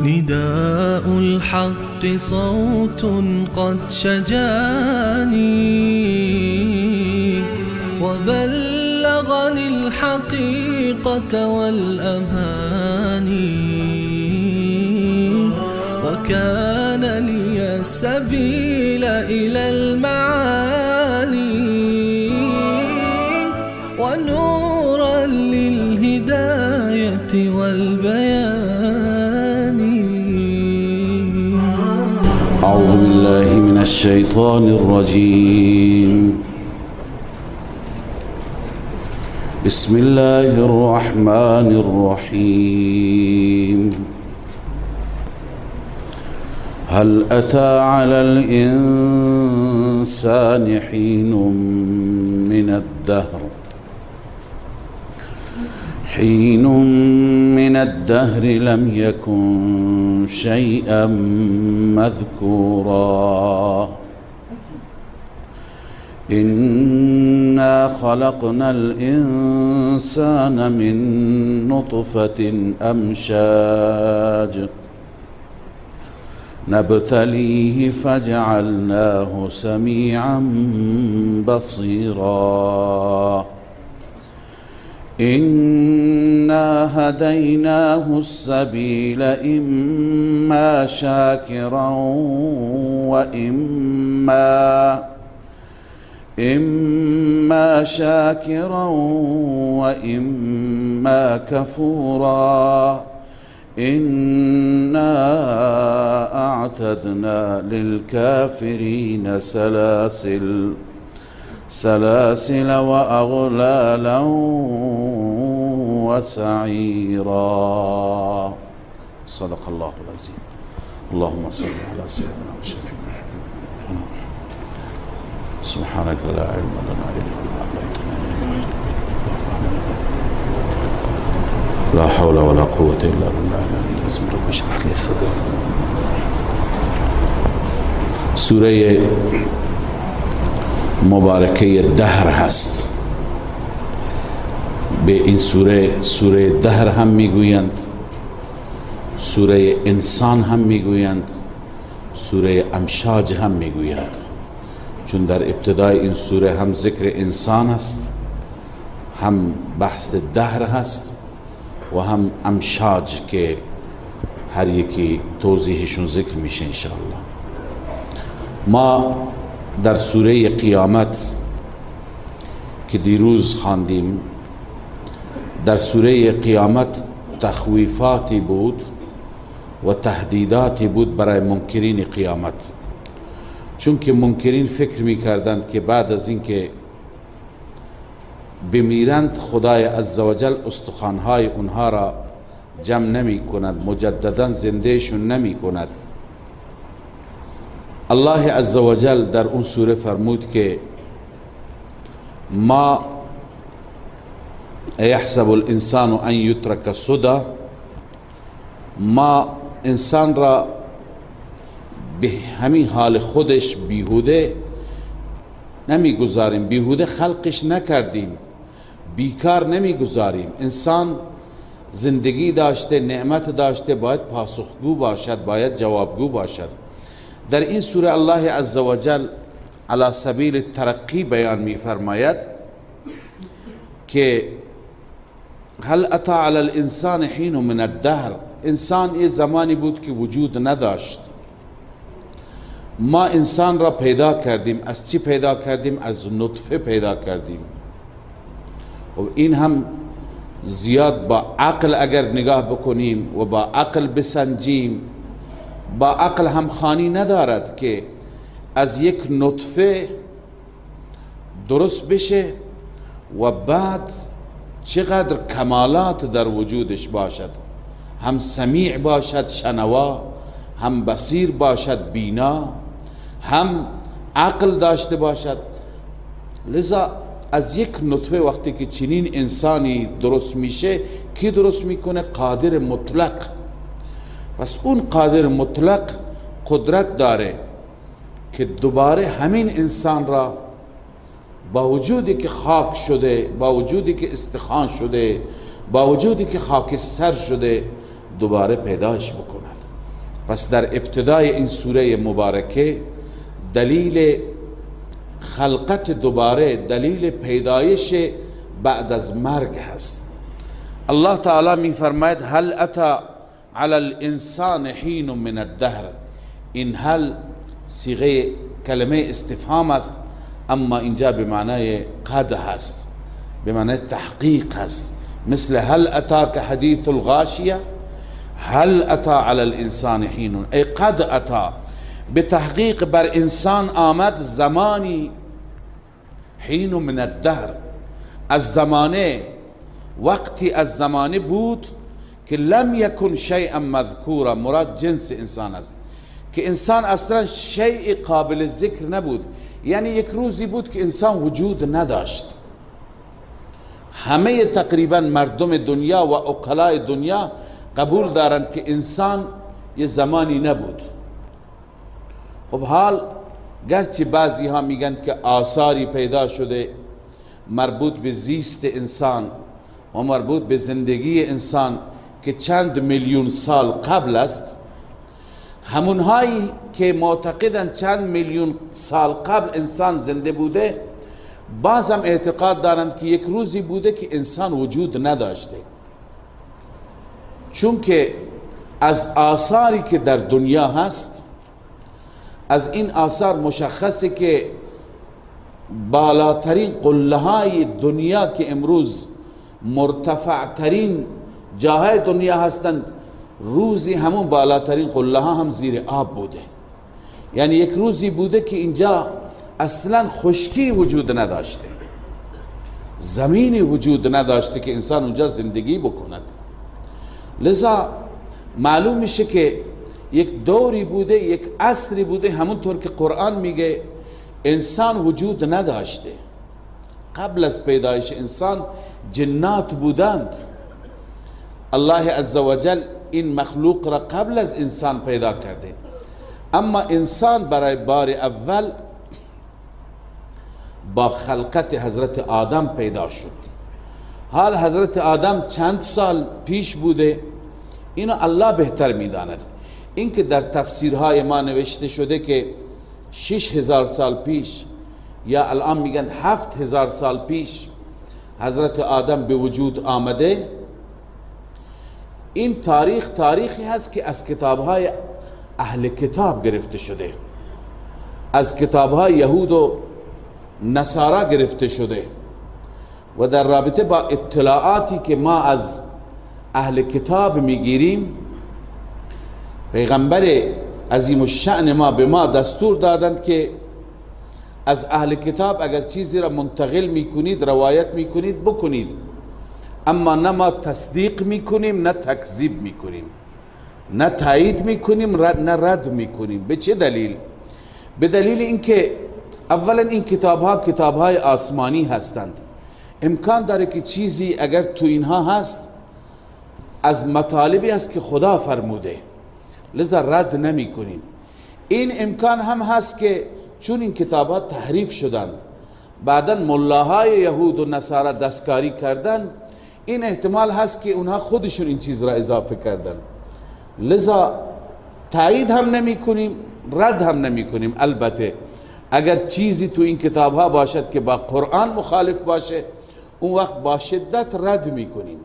نداء الحق صوت قد شجاني وبلغني الحقيقة والأماني وكان لي السبيل إلى المعالي ونورا للهداية والبيان. أعوذ بالله من الشيطان الرجيم. بسم الله الرحمن الرحيم. هل أتى على الإنسان حين من الدهر لم يكن شيئا مذكورا. إنا خلقنا الإنسان من نطفة أمشاج نبتليه فجعلناه سميعا بصيرا. إنا هديناه السبيل إما شاكرا وإما كفورا. إنا أعتدنا للكافرين سلاسل وأغلالا وسعيرا. صدق الله العظيم. اللهم صل على سيدنا وشفيعنا سبحانك لا علم لنا إلا ما علمتنا لا حول ولا قوة إلا بالله العلي العظيم. رب اشرح لي صدري. سوره مبارکه دهر هست. به این سوره دهر هم میگویند، سوره انسان هم میگویند، سوره امشاج هم میگویند، چون در ابتدای این سوره هم ذکر انسان است، هم بحث دهر هست و هم امشاج که هر یکی توضیحشون ذکر میشه انشاءالله. ما در سوره قیامت که دیروز خواندیم، در سوره قیامت تخویفاتی بود و تهدیداتی بود برای منکرین قیامت، چون که منکرین فکر میکردند که بعد از اینکه بمیرند خدای عزوجل استخوانهای اونها را جمع نمی کند، مجددا زندهشون نمی کند. الله عزوجل در اون سوره فرمود که ما یحسب الانسان ان یترک سدى، ما انسان را به همین حال خودش بیهوده نمیگذاریم، بیهوده خلقش نکردیم، بیکار نمیگذاریم. انسان زندگی داشته، نعمت داشته، باید پاسخگو باشد، باید جوابگو باشد. در این سوره الله عزوجل علی سبیل ترقی بیان می فرماید که هل اتی علی الانسان حین من الدهر، انسان یه زمانی بود که وجود نداشت، ما انسان را پیدا کردیم. از چی پیدا کردیم؟ از نطفه پیدا کردیم. و این هم زیاد با عقل اگر نگاه بکنیم و با عقل بسنجیم، با عقل هم خانی ندارد که از یک نطفه درست بشه و بعد چقدر کمالات در وجودش باشد، هم سمیع باشد شنوا، هم بصیر باشد بینا، هم عقل داشته باشد. لذا از یک نطفه وقتی که چنین انسانی درست میشه، کی درست میکنه؟ قادر مطلق. پس اون قادر مطلق قدرت داره که دوباره همین انسان را با وجودی که خاک شده، با وجودی که استخوان شده، با وجودی که خاکستر شده، دوباره پیداش بکند. پس در ابتدای این سوره مبارکه دلیل خلقت دوباره، دلیل پیدایش بعد از مرگ هست. الله تعالی می فرماید هل اتی علی الانسان حین من الدهر. این هل صیغه کلمه استفهام است، اما اینجا به معنای قد هست، به معنای تحقیق هست. مثل هل اتاک حدیث الغاشیه، هل اتی علی الانسان حین، ای قد اتی، به تحقیق بر انسان آمد زمانی، حین من الدهر، از زمانه، وقتی از زمانه بود که لم یکن شیئا مذکورا، مراد جنس انسان است، که انسان اصلا شیء قابل ذکر نبود. یعنی یک روزی بود که انسان وجود نداشت. همه تقریبا مردم دنیا و عقلای دنیا قبول دارند که انسان یه زمانی نبود. خب حال گرچه بعضی ها میگن که آثاری پیدا شده مربوط به زیست انسان و مربوط به زندگی انسان که چند میلیون سال قبل است، همونهایی که معتقدن چند میلیون سال قبل انسان زنده بوده، بعضم اعتقاد دارند که یک روزی بوده که انسان وجود نداشته. چون که از آثاری که در دنیا هست، از این آثار مشخصه که بالاترین قله های دنیا که امروز مرتفع ترین جاهای دنیا هستند، روزی همون بالاترین قله ها هم زیر آب بوده. یعنی یک روزی بوده که اینجا اصلا خشکی وجود نداشته، زمینی وجود نداشته که انسان اونجا زندگی بکند. لذا معلوم میشه که یک دوری بوده، یک عصری بوده، همونطور که قرآن میگه انسان وجود نداشته. قبل از پیدایش انسان جنات بودند. الله عزوجل این مخلوق را قبل از انسان پیدا کرده، اما انسان برای بار اول با خلقت حضرت آدم پیدا شد. حال حضرت آدم چند سال پیش بوده اینو الله بهتر میداند. این که در تفسیرهای ما نوشته شده که 6000 سال پیش یا الان میگن 7000 سال پیش حضرت آدم به وجود آمده، این تاریخی هست که از کتابهای اهل کتاب گرفته شده، از کتابهای یهود و نصارا گرفته شده و در رابطه با اطلاعاتی که ما از اهل کتاب میگیریم، پیغمبر عظیم الشأن ما به ما دستور دادند که از اهل کتاب اگر چیزی را منتقل میکنید، روایت میکنید، بکنید، اما نه ما تصدیق میکنیم نه تکذیب میکنیم، نه تایید میکنیم نه رد میکنیم. به چه دلیل؟ به دلیل اینکه اولا این کتابهای آسمانی هستند. امکان داره که چیزی اگر تو اینها هست از مطالبی است که خدا فرموده، لذا رد نمی کنیم. این امکان هم هست که چون این کتابها تحریف شدند، بعدا ملاهای یهود و نصارا دستکاری کردن، این احتمال هست که اونها خودشون این چیز را اضافه کردن، لذا تایید هم نمی کنیم، رد هم نمی کنیم. البته اگر چیزی تو این کتابها باشد که با قرآن مخالف باشه، اون وقت با شدت رد می کنیم.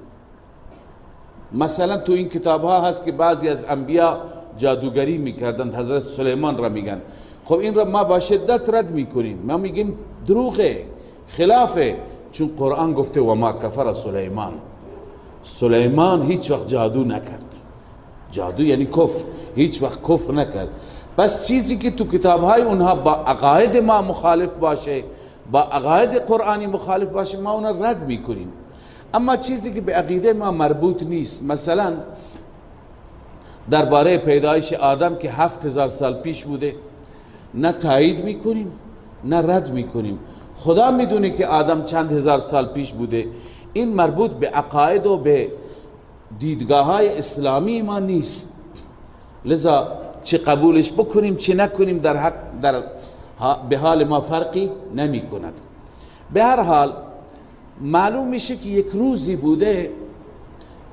مثلا تو این کتابها هست که بعضی از انبیا جادوگری میکردند، حضرت سلیمان را میگن. خب این را ما با شدت رد میکنیم، ما میگیم دروغه، خلافه، چون قرآن گفته و ما کفر سلیمان هیچ وقت جادو نکرد. جادو یعنی کفر، هیچ وقت کفر نکرد. پس چیزی که تو کتابهای اونها با عقاید ما مخالف باشه، با عقاید قرآنی مخالف باشه، ما اونها رد میکنیم. اما چیزی که به عقیده ما مربوط نیست، مثلا درباره پیدایش آدم که 7000 سال پیش بوده، نه تایید میکنیم نه رد میکنیم. خدا میدونه که آدم چند هزار سال پیش بوده. این مربوط به عقاید و به دیدگاه های اسلامی ما نیست، لذا چه قبولش بکنیم چه نکنیم به حال ما فرقی نمی کند. به هر حال معلوم میشه که یک روزی بوده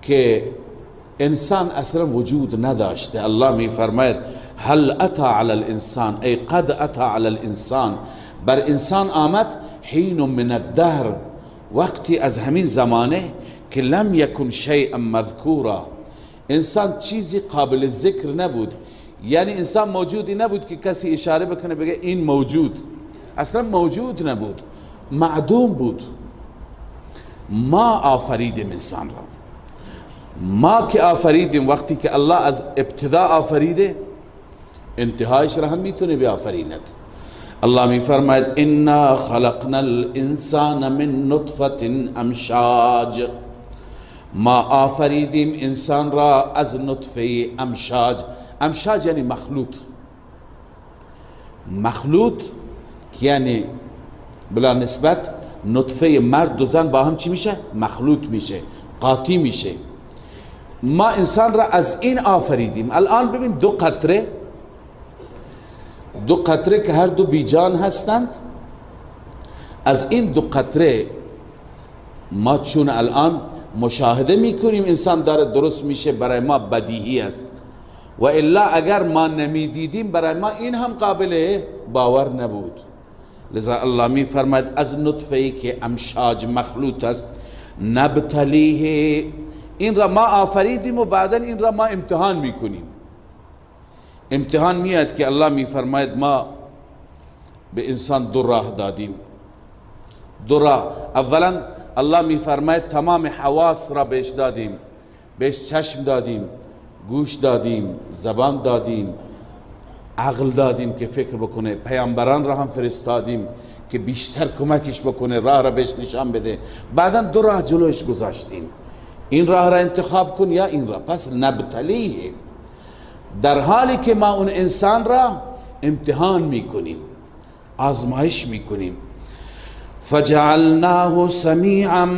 که انسان اصلا وجود نداشته. الله می فرماید هل اتی علی الانسان ای قد اتی علی الانسان، بر انسان آمد حین من الدهر، وقتی از همین زمانه که لم یکن شیئا مذکورا، انسان چیزی قابل ذکر نبود، یعنی انسان موجودی نبود که کسی اشاره بکنه بگه این موجود، اصلا موجود نبود، معدوم بود. ما آفریدیم انسان را، ما که آفریدیم، وقتی که الله از ابتدا آفریده انتهایش را هم میتونه بیافریند. الله می فرماید انا خلقنا الانسان من نطفه امشاج، ما آفریدیم انسان را از نطفه امشاج. امشاج یعنی مخلوط، مخلوط یعنی بلا نسبت نطفه مرد و زن با هم چی میشه؟ مخلوط میشه، قاطی میشه. ما انسان را از این آفریدیم. الان ببین دو قطره که هر دو بیجان هستند، از این دو قطره ما چون الان مشاهده میکنیم انسان داره درست میشه، برای ما بدیهی است، و الا اگر ما نمیدیدیم برای ما این هم قابل باور نبود. لذا الله می فرماید از نطفه‌ای که امشاج مخلوط است نبتلیه، این را ما آفریدیم و بعدا این را ما امتحان میکنیم. امتحان میاد که الله می فرماید ما به انسان دو راه دادیم. دو راه، اولا الله می فرماید تمام حواس را بهش دادیم، بهش چشم دادیم، گوش دادیم، زبان دادیم، عقل دادیم که فکر بکنه، پیامبران را هم فرستادیم که بیشتر کمکش بکنه، راه را بهش نشان بده. بعدا دو راه جلوش گذاشتیم، این راه را انتخاب کن یا این راه. پس نبتلیه، در حالی که ما اون انسان را امتحان میکنیم، آزمایش میکنیم. فجعلناه سمیعا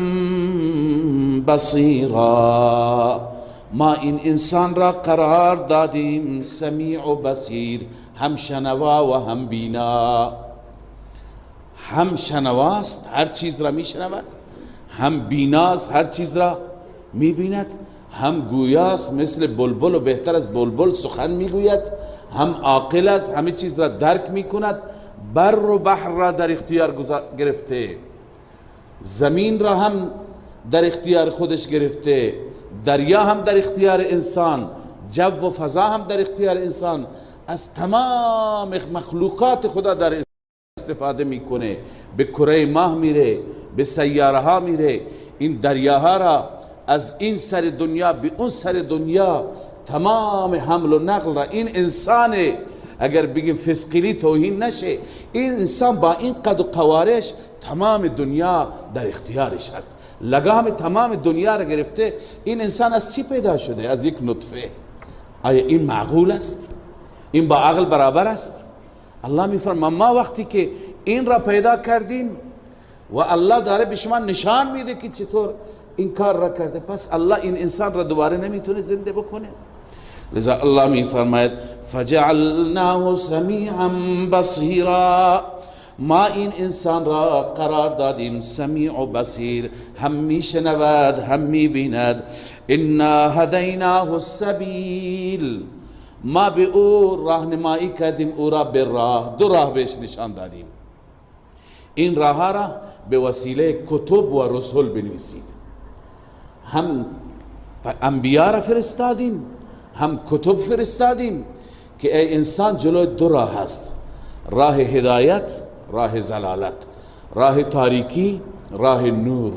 بصیرا، ما این انسان را قرار دادیم سمیع و بصیر، هم شنوا و هم بینا. هم شنواست، هر چیز را میشنود، هم بیناست، هر چیز را میبیند، هم گویاست، مثل بلبل و بهتر از بلبل سخن میگوید، هم عاقل است، همه چیز را درک میکند. بر و بحر را در اختیار گرفته، زمین را هم در اختیار خودش گرفته، دریا هم در اختیار انسان، جو و فضا هم در اختیار انسان. از تمام مخلوقات خدا در استفاده میکنه. به کره ماه میره، به سیاره ها میره، این دریاها را از این سر دنیا به اون سر دنیا، تمام حمل و نقل را این انسان، اگر بگیم فسقلی توهین نشه، این انسان با این قد و قوارش تمام دنیا در اختیارش هست، لگام تمام دنیا را گرفته. این انسان از چی پیدا شده؟ از یک نطفه. آیا این معقول است؟ این با عقل برابر است؟ الله میفرماید ما وقتی که این را پیدا کردیم و الله داره به شما نشان میده که چطور این کار را کرده، پس الله این انسان را دوباره نمیتونه زنده بکنه. لذا الله می فرماید فجعلناه سمیعا بصیرا، ما این انسان را قرار دادیم سمیع و بصیر، هم می شنود هم می بیند. انا هدیناه السبیل، ما به او راهنمایی کردیم، او را به راه، دو راه بهش نشان دادیم. این راه را به وسیله کتب و رسول بنویسید. هم انبیا را فرستادیم، هم کتب فرستادیم که ای انسان جلوی دو راه هست، راه هدایت، راه زلالت، راه تاریکی، راه نور،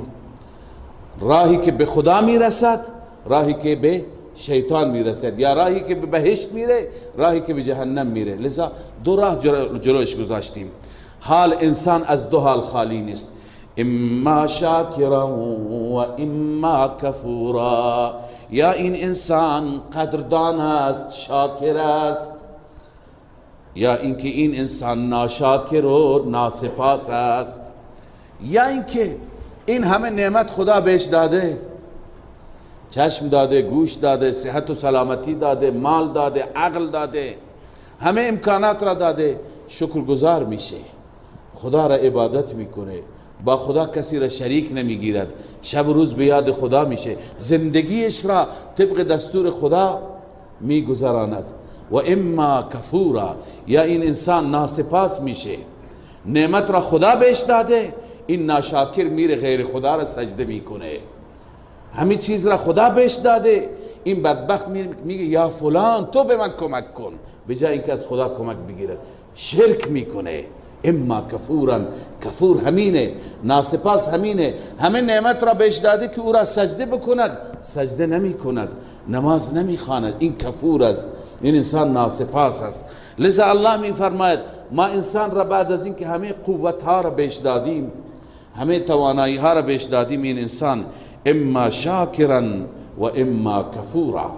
راهی که به خدا میرسد، راهی که به شیطان میرسد، یا راهی که به بهشت میره، راهی که به جهنم میره. لذا دو راه جلوش گذاشتیم. حال انسان از دو حال خالی نیست. اما شاکرا و اما کفورا، یا این انسان قدردان است، شاکر است، یا اینکه این انسان ناشاکر و ناسپاس است، یا اینکه این همه نعمت خدا بهش داده، چشم داده، گوش داده، صحت و سلامتی داده، مال داده، عقل داده، همه امکانات را داده، شکرگزار میشه، خدا را عبادت میکنه، با خدا کسی را شریک نمیگیرد، شب و روز به یاد خدا میشه، زندگیش را طبق دستور خدا میگذراند. و اما کفورا، یا این انسان ناسپاس میشه، نعمت را خدا بهش داده، این ناشاکر میره غیر خدا را سجده میکنه، همین چیز را خدا بهش داده، این بدبخت میگه یا فلان تو به من کمک کن، به جای اینکه از خدا کمک بگیرد شرک میکنه. اما کفورن، کفور همینه، ناسپاس همینه، همه نعمت را بهش داده که او را سجده بکند، سجده نمی کند، نماز نمی خواند، این کفور است، این انسان ناسپاس است. لذا الله می فرماید ما انسان را بعد از این که همه قوت ها را بهش دادیم، همه توانایی ها را بهش دادیم، این انسان اما شاکرن و اما کفورا،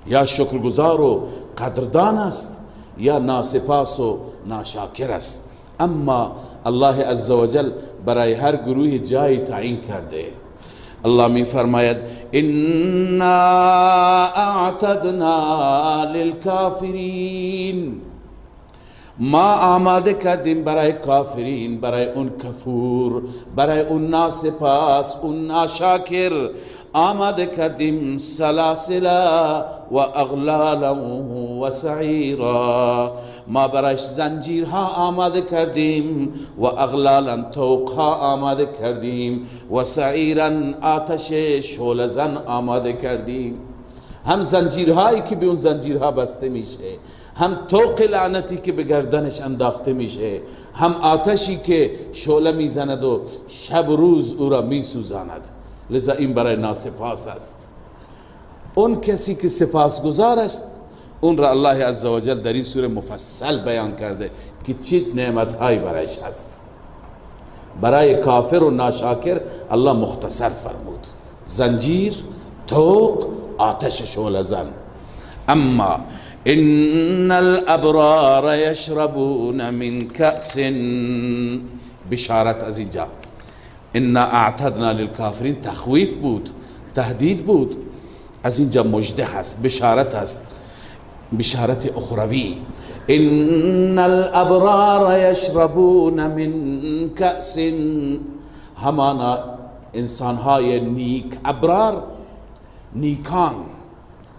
یا شکرگزار و قدردان است یا ناسپاس و ناشاکر است. اما الله عزوجل برای هر گروه جای تعیین کرده. الله می فرماید انا اعتدنا للکافرین، ما آماده کردیم برای کافرین، برای اون کفور، برای اون ناسپاس، اون ناشاکر، آماده کردیم سلاسل و اغلالا و سعیرا، ما برایش زنجیرها آماده کردیم و اغلالا توقها آماده کردیم و سعیرا آتش شعله‌زن آماده کردیم. هم زنجیرهایی که به اون زنجیرها بسته میشه، هم توق لعنتی که به گردنش انداخته میشه، هم آتشی که شعله میزند و شب و روز او را میسوزاند. لذا این برای ناسپاس است. اون کسی که سپاسگزار است اون را الله عزوجل در این سوره مفصل بیان کرده که چه نعمتهایی برایش هست. برای کافر و ناشاکر الله مختصر فرمود، زنجیر، توق، آتش شعله زن. اما ان الابرار یشربون من کأس، بشارت از اینجا، انا اعتدنا للکافرین تخویف بود، تهدید بود، از اینجا مژده هست، بشارت هست، بشارت اخروی. ان الابرار یشربون من کأس، همانا انسانهای نیک، ابرار نیکان،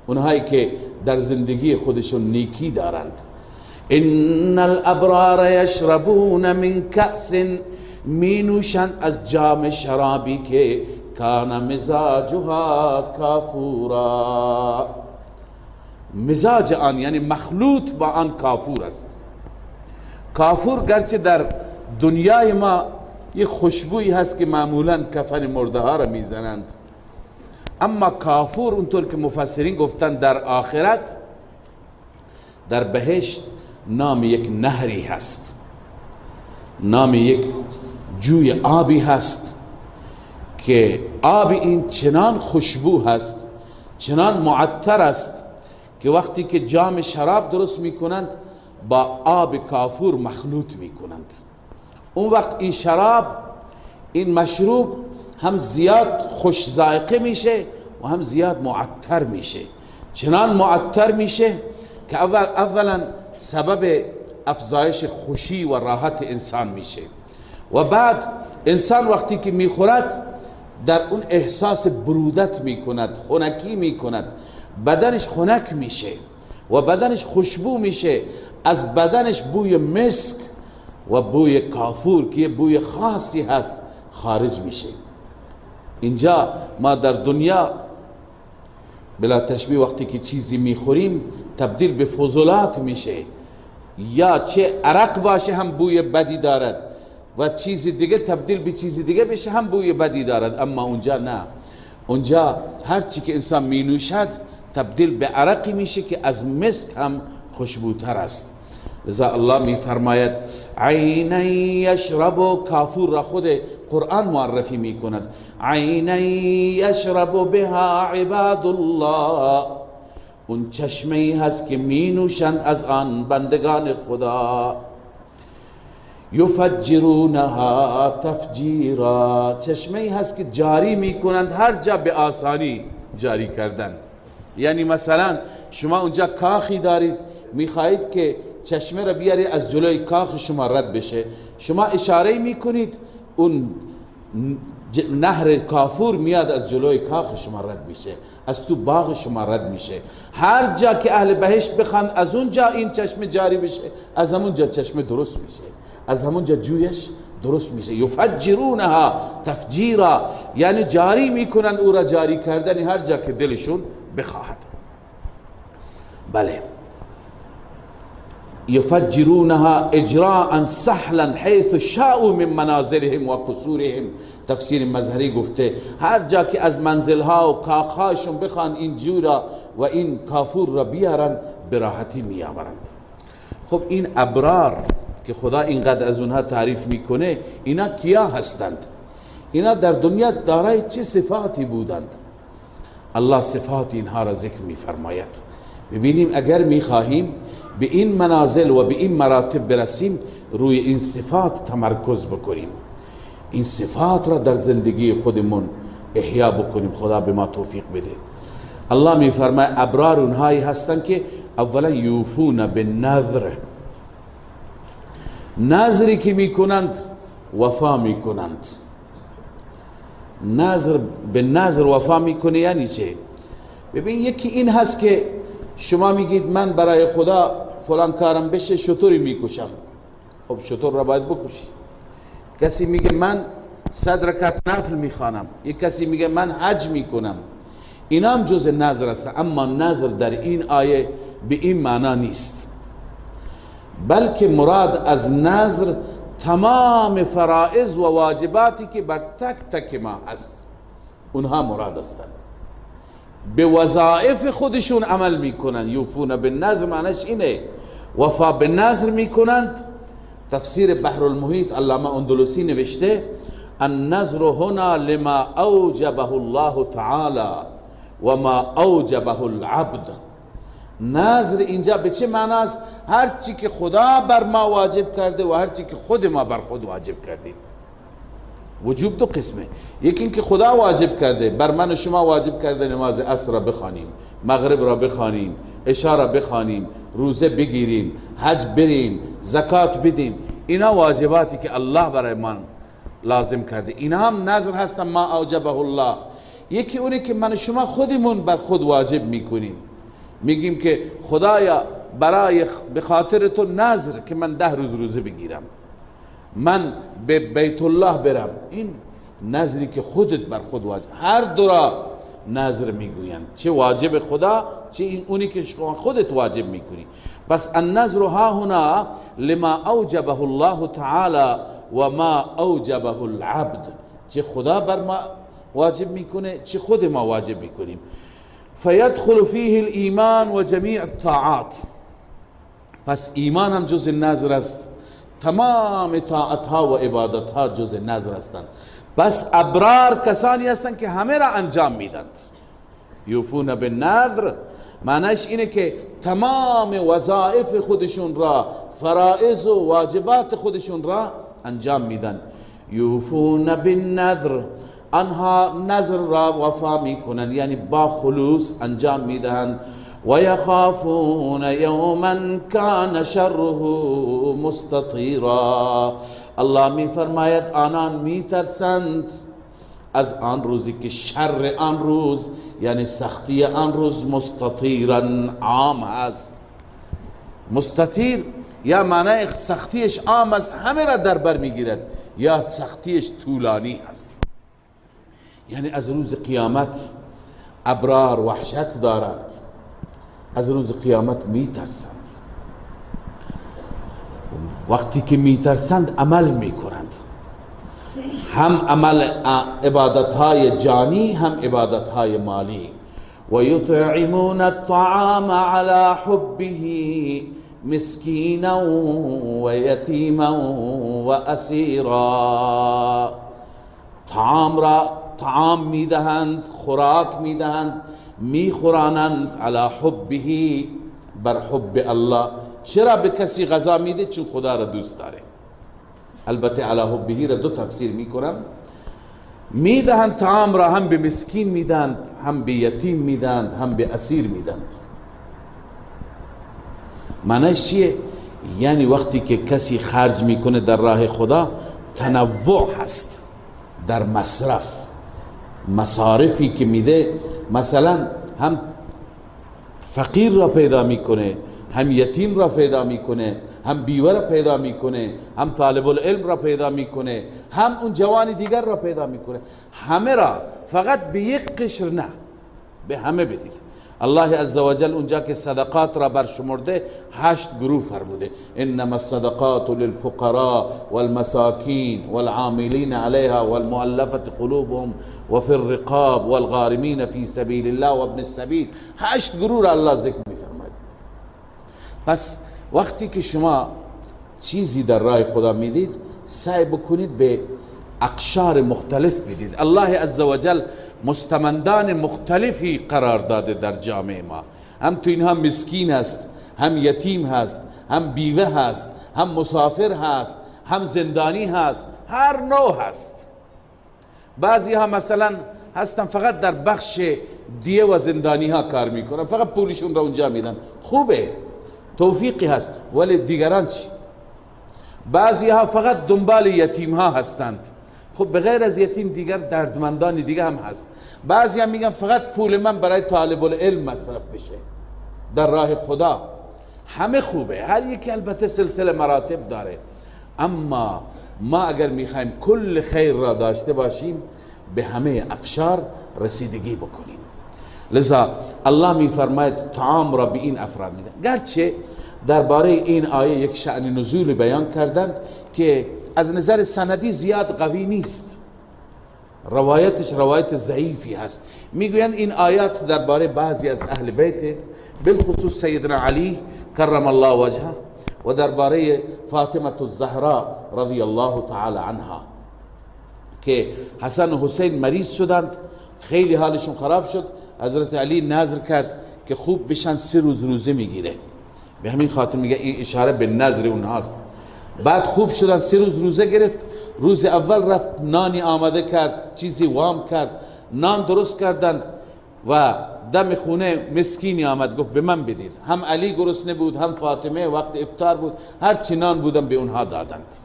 اونهایی که در زندگی خودشون نیکی دارند. ان الابرار یشربون من کأس، می نوشند از جام شرابی که کان مزاجها کافورا، مزاج آن یعنی مخلوط با آن کافور است. کافور گرچه در دنیای ما یه خوشبویی هست که معمولا کفن مرده ها را میزنند، اما کافور اونطور که مفسرین گفتن در آخرت، در بهشت نام یک نهری هست، نام یک جوی آبی هست که آب این چنان خوشبو هست، چنان معطر است که وقتی که جام شراب درست می کنند با آب کافور مخلوط می کنند، اون وقت این شراب، این مشروب هم زیاد خوش ذائقه میشه و هم زیاد معطر میشه، چنان معطر میشه که اولا سبب افزایش خوشی و راحت انسان میشه و بعد انسان وقتی که میخورد در اون احساس برودت میکند، خنکی میکند، بدنش خنک میشه و بدنش خوشبو میشه، از بدنش بوی مسک و بوی کافور که بوی خاصی هست خارج میشه. اینجا ما در دنیا بلا تشبیه وقتی که چیزی میخوریم تبدیل به فضولات میشه، یا چه عرق باشه هم بوی بدی دارد و چیز دیگه تبدیل به چیز دیگه بشه هم بوی بدی دارد، اما اونجا نه، اونجا هر چی که انسان می نوشد تبدیل به عرقی میشه که از مسک هم خوشبوتر است. لذا الله می فرماید عینا یشرب، کافور را خود قرآن معرفی می کند، عینا یشرب بها عباد الله، اون چشمه ای هست که می نوشند از آن بندگان خدا، یفجرونها تفجیرا، چشمه ای هست که جاری می کنند هر جا به آسانی جاری کردن. یعنی مثلا شما اونجا کاخی دارید، میخواهید که چشمه را بیاری از جلوی کاخ شما رد بشه، شما اشاره میکنید اون نهر کافور میاد از جلوی کاخ شما رد میشه، از تو باغ شما رد میشه. هر جا که اهل بهشت بخواند از اونجا این چشمه جاری بشه، از همونجا چشمه درست میشه، از همونجا جویش درست میشه. یفجرونها تفجیرا، یعنی جاری میکنند او را جاری کردن هر جا که دلشون بخواهد. بله، یفجرونها اجراء سهلا حیث شاءوا من منازلهم و قصورهم. تفسیر مظهری گفته هر جا که از منزلها و کاخهاشون بخوان این جورا و این کافور را بیارند به راحتی میآورند. خب این ابرار که خدا اینقدر از اونها تعریف میکنه، اینا کیا هستند؟ اینا در دنیا دارای چه صفاتی بودند؟ الله صفات اینها را ذکر میفرماید. ببینیم اگر میخواهیم به این منازل و به این مراتب برسیم، روی این صفات تمرکز بکنیم، این صفات را در زندگی خودمون احیا بکنیم. خدا به ما توفیق بده. الله میفرماید ابرار اونهایی هستند که اولا یوفون بالنذر، نذری که میکنند وفا میکنند. نذر به نذر وفا میکنه یعنی چه؟ ببین یکی این هست که شما میگید من برای خدا فلان کارم بشه شتری میکشم، خب شتر را باید بکشی. کسی میگه من 100 رکعت نفل میخوانم، یک کسی میگه من حج میکنم، اینا هم جز نذر است. اما نذر در این آیه به این معنا نیست، بلکه مراد از نذر تمام فرائض و واجباتی که بر تک تک ما هست اونها مراد هستند. به وظایف خودشون عمل میکنند. یوفون بالنذر معنیش اینه، وفا به نذر میکنند. تفسیر بحر المحیط علامه اندلسی نوشته النذر هنا لما اوجبه الله تعالی و ما اوجبه العبد. نذر اینجا به چه معنی است؟ هر چی که خدا بر ما واجب کرده و هر چی که خود ما بر خود واجب کردیم. وجوب دو قسمه، یکی این که خدا واجب کرده، بر من و شما واجب کرده نماز عصر را بخوانیم، مغرب را بخوانیم، عشاء را بخوانیم، روزه بگیریم، حج بریم، زکات بدیم. اینا واجباتی که الله برای من لازم کرده، اینا هم نذر هستن ما اوجبه الله. یکی اونه که من و شما خودمون بر خود واجب میکنیم، میگیم که خدایا برای به خاطر تو نذر که من 10 روز روزه بگیرم، من به بیت الله برم. این نذری که خودت بر خود واجب، هر دو را نذر میگویند، چه واجب خدا چه این اونی که خودت واجب میکنی. پس النذر ها هنا لما اوجبه الله تعالی و ما اوجبه العبد، چه خدا بر ما واجب میکنه چه خود ما واجب میکنیم. فیدخل فیه الایمان و جمیع الطاعات. پس ایمان هم جز نذر است، تمام طاعت ها و عبادت ها جز نذر هستند. بس ابرار کسانی هستند که همه را انجام میدند. یوفون بالنذر معنیش اینه که تمام وظایف خودشون را، فرائض و واجبات خودشون را انجام میدن. یوفون بالنذر، آنها نذر را وفا میکنند، یعنی با خلوص انجام میدهند. و یخافون یوما کان شره مستطیرا. الله می فرماید آنان می ترسند از آن روزی که شر آن روز یعنی سختی آن روز مستطیرا عام است. مستطیر یا معنی سختیش عام است، همه را در بر میگیرد، یا سختیش طولانی است. یعنی از روز قیامت ابرار وحشت دارند، از روز قیامت میترسند. وقتی که میترسند عمل میکنند، هم عمل عبادتهای جانی هم عبادتهای مالی. و یطعمون الطعام على حبه مسكينا ويتيما وأسيرا. طعام میدهند، خوراک میدهند، میخورانند، علی حبه، بر حب الله. چرا به کسی غذا میده؟ چون خدا را دوست داره. البته علی حبه را دو تفسیر میکنم. میدهند طعام را، هم به مسکین میدند، هم به یتیم میدند، هم به اسیر میدند. معنیش چیه؟ یعنی وقتی که کسی خرج میکنه در راه خدا، تنوع هست در مصرف. مصارفی که میده، مثلا هم فقیر را پیدا میکنه، هم یتیم را پیدا میکنه، هم بیوه را پیدا میکنه، هم طالب العلم را پیدا میکنه، هم اون جوان دیگر را پیدا میکنه. همه را، فقط به یک قشر نه، به همه بدید. الله عزوجل اونجا که صدقات را برشمرده 8 گروه فرموده: انما الصدقات للفقراء والمساکین والعاملین علیها والمؤلفة قلوبهم وفي الرقاب والغارمین فی سبیل الله وابن السبیل. 8 گروه را الله ذکر میفرماید. پس وقتی که شما چیزی در راه خدا میدید، سعی بکنید به اقشار مختلف بدید. الله عزوجل مستمندان مختلفی قرار داده در جامعه ما. هم تو اینها مسکین هست، هم یتیم هست، هم بیوه هست، هم مسافر هست، هم زندانی هست، هر نوع هست. بعضی ها مثلا هستن فقط در بخش دیه و زندانی ها کار میکنن، فقط پولشون را اونجا میدن. خوبه، توفیقی هست. ولی دیگران چی؟ بعضی ها فقط دنبال یتیم ها هستند. خب بغیر از یتیم دیگر دردمندان دیگه هم هست. بعضی هم میگن فقط پول من برای طالب العلم مصرف بشه در راه خدا. همه خوبه، هر یکی البته سلسله مراتب داره. اما ما اگر میخوایم کل خیر را داشته باشیم، به همه اقشار رسیدگی بکنیم. لذا الله میفرماید طعام را به این افراد میده. گرچه درباره این آیه یک شأن نزول بیان کردند که از نظر سندی زیاد قوی نیست، روایتش روایت ضعیفی هست. میگویند این آیات درباره بعضی از اهل بیت، بالخصوص سیدنا علی کرم الله وجهه، و درباره فاطمه الزهراء رضی الله تعالی عنها که حسن و حسین مریض شدند، خیلی حالشون خراب شد. حضرت علی نذر کرد که خوب بشن 3 روز روزه میگیره. به همین خاطر میگه این اشاره به نذر اونهاست. بعد خوب شدن، 3 روز روزه گرفت. روز اول رفت نانی آماده کرد، چیزی وام کرد، نان درست کردند و دم خونه مسکینی آمد گفت به من بدید. هم علی گرسنه بود، هم فاطمه، وقت افطار بود، هر چی نان بودن به اونها دادند،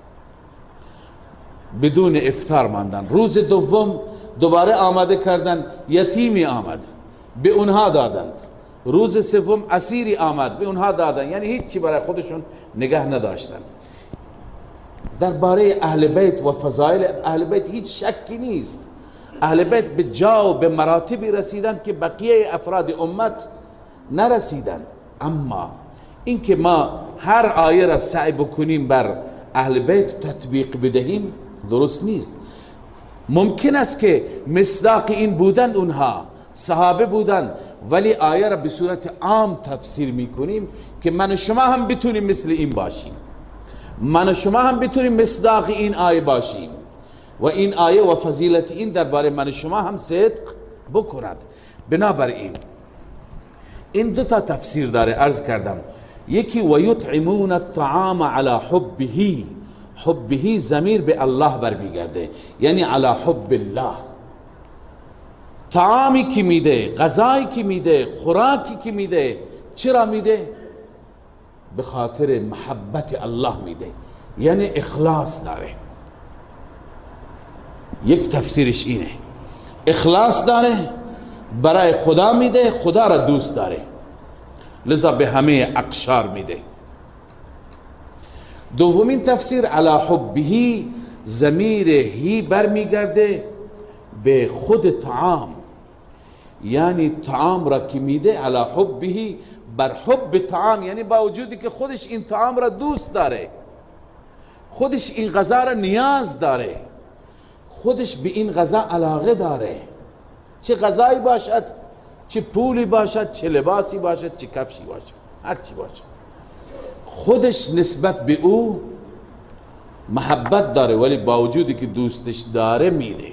بدون افطار ماندن. روز دوم دوباره آماده کردند، یتیمی آمد به اونها دادند. روز سوم اسیری آمد به اونها دادند. یعنی هیچی برای خودشون نگه نداشتند. درباره اهل بیت و فضائل اهل بیت هیچ شکی نیست. اهل بیت به جا و به مراتبی رسیدند که بقیه افراد امت نرسیدند. اما اینکه ما هر آیه را سعی بکنیم بر اهل بیت تطبیق بدهیم درست نیست. ممکن است که مصداق این بودند، اونها صحابه بودند، ولی آیه را به صورت عام تفسیر میکنیم که من و شما هم بتونیم مثل این باشیم، من و شما هم بتونیم مصداق این آیه باشیم و این آیه و فضیلت این درباره من و شما هم صدق بکند. بنابراین این 2 تا تفسیر داره. عرض کردم یکی و یطعمون الطعام علی حبه، حبه ضمیر به الله برمیگرده، یعنی علی حب الله. طعامی که میده، غذایی که میده، خوراکی که میده، چرا میده؟ به خاطر محبت الله میده، یعنی اخلاص داره. یک تفسیرش اینه، اخلاص داره، برای خدا میده، خدا را دوست داره، لذا به همه اقشار میده. دومین تفسیر علی حبه، ضمیر هی برمیگرده به خود طعام، یعنی طعام را که میده علی حبه، بر حب طعام، یعنی با وجودی که خودش این طعام را دوست داره، خودش این غذا را نیاز داره، خودش به این غذا علاقه داره، چه غذایی باشد، چه پولی باشد، چه لباسی باشد، چه کفشی باشد، هر چی باشد، خودش نسبت به او محبت داره ولی با وجودی که دوستش داره میده.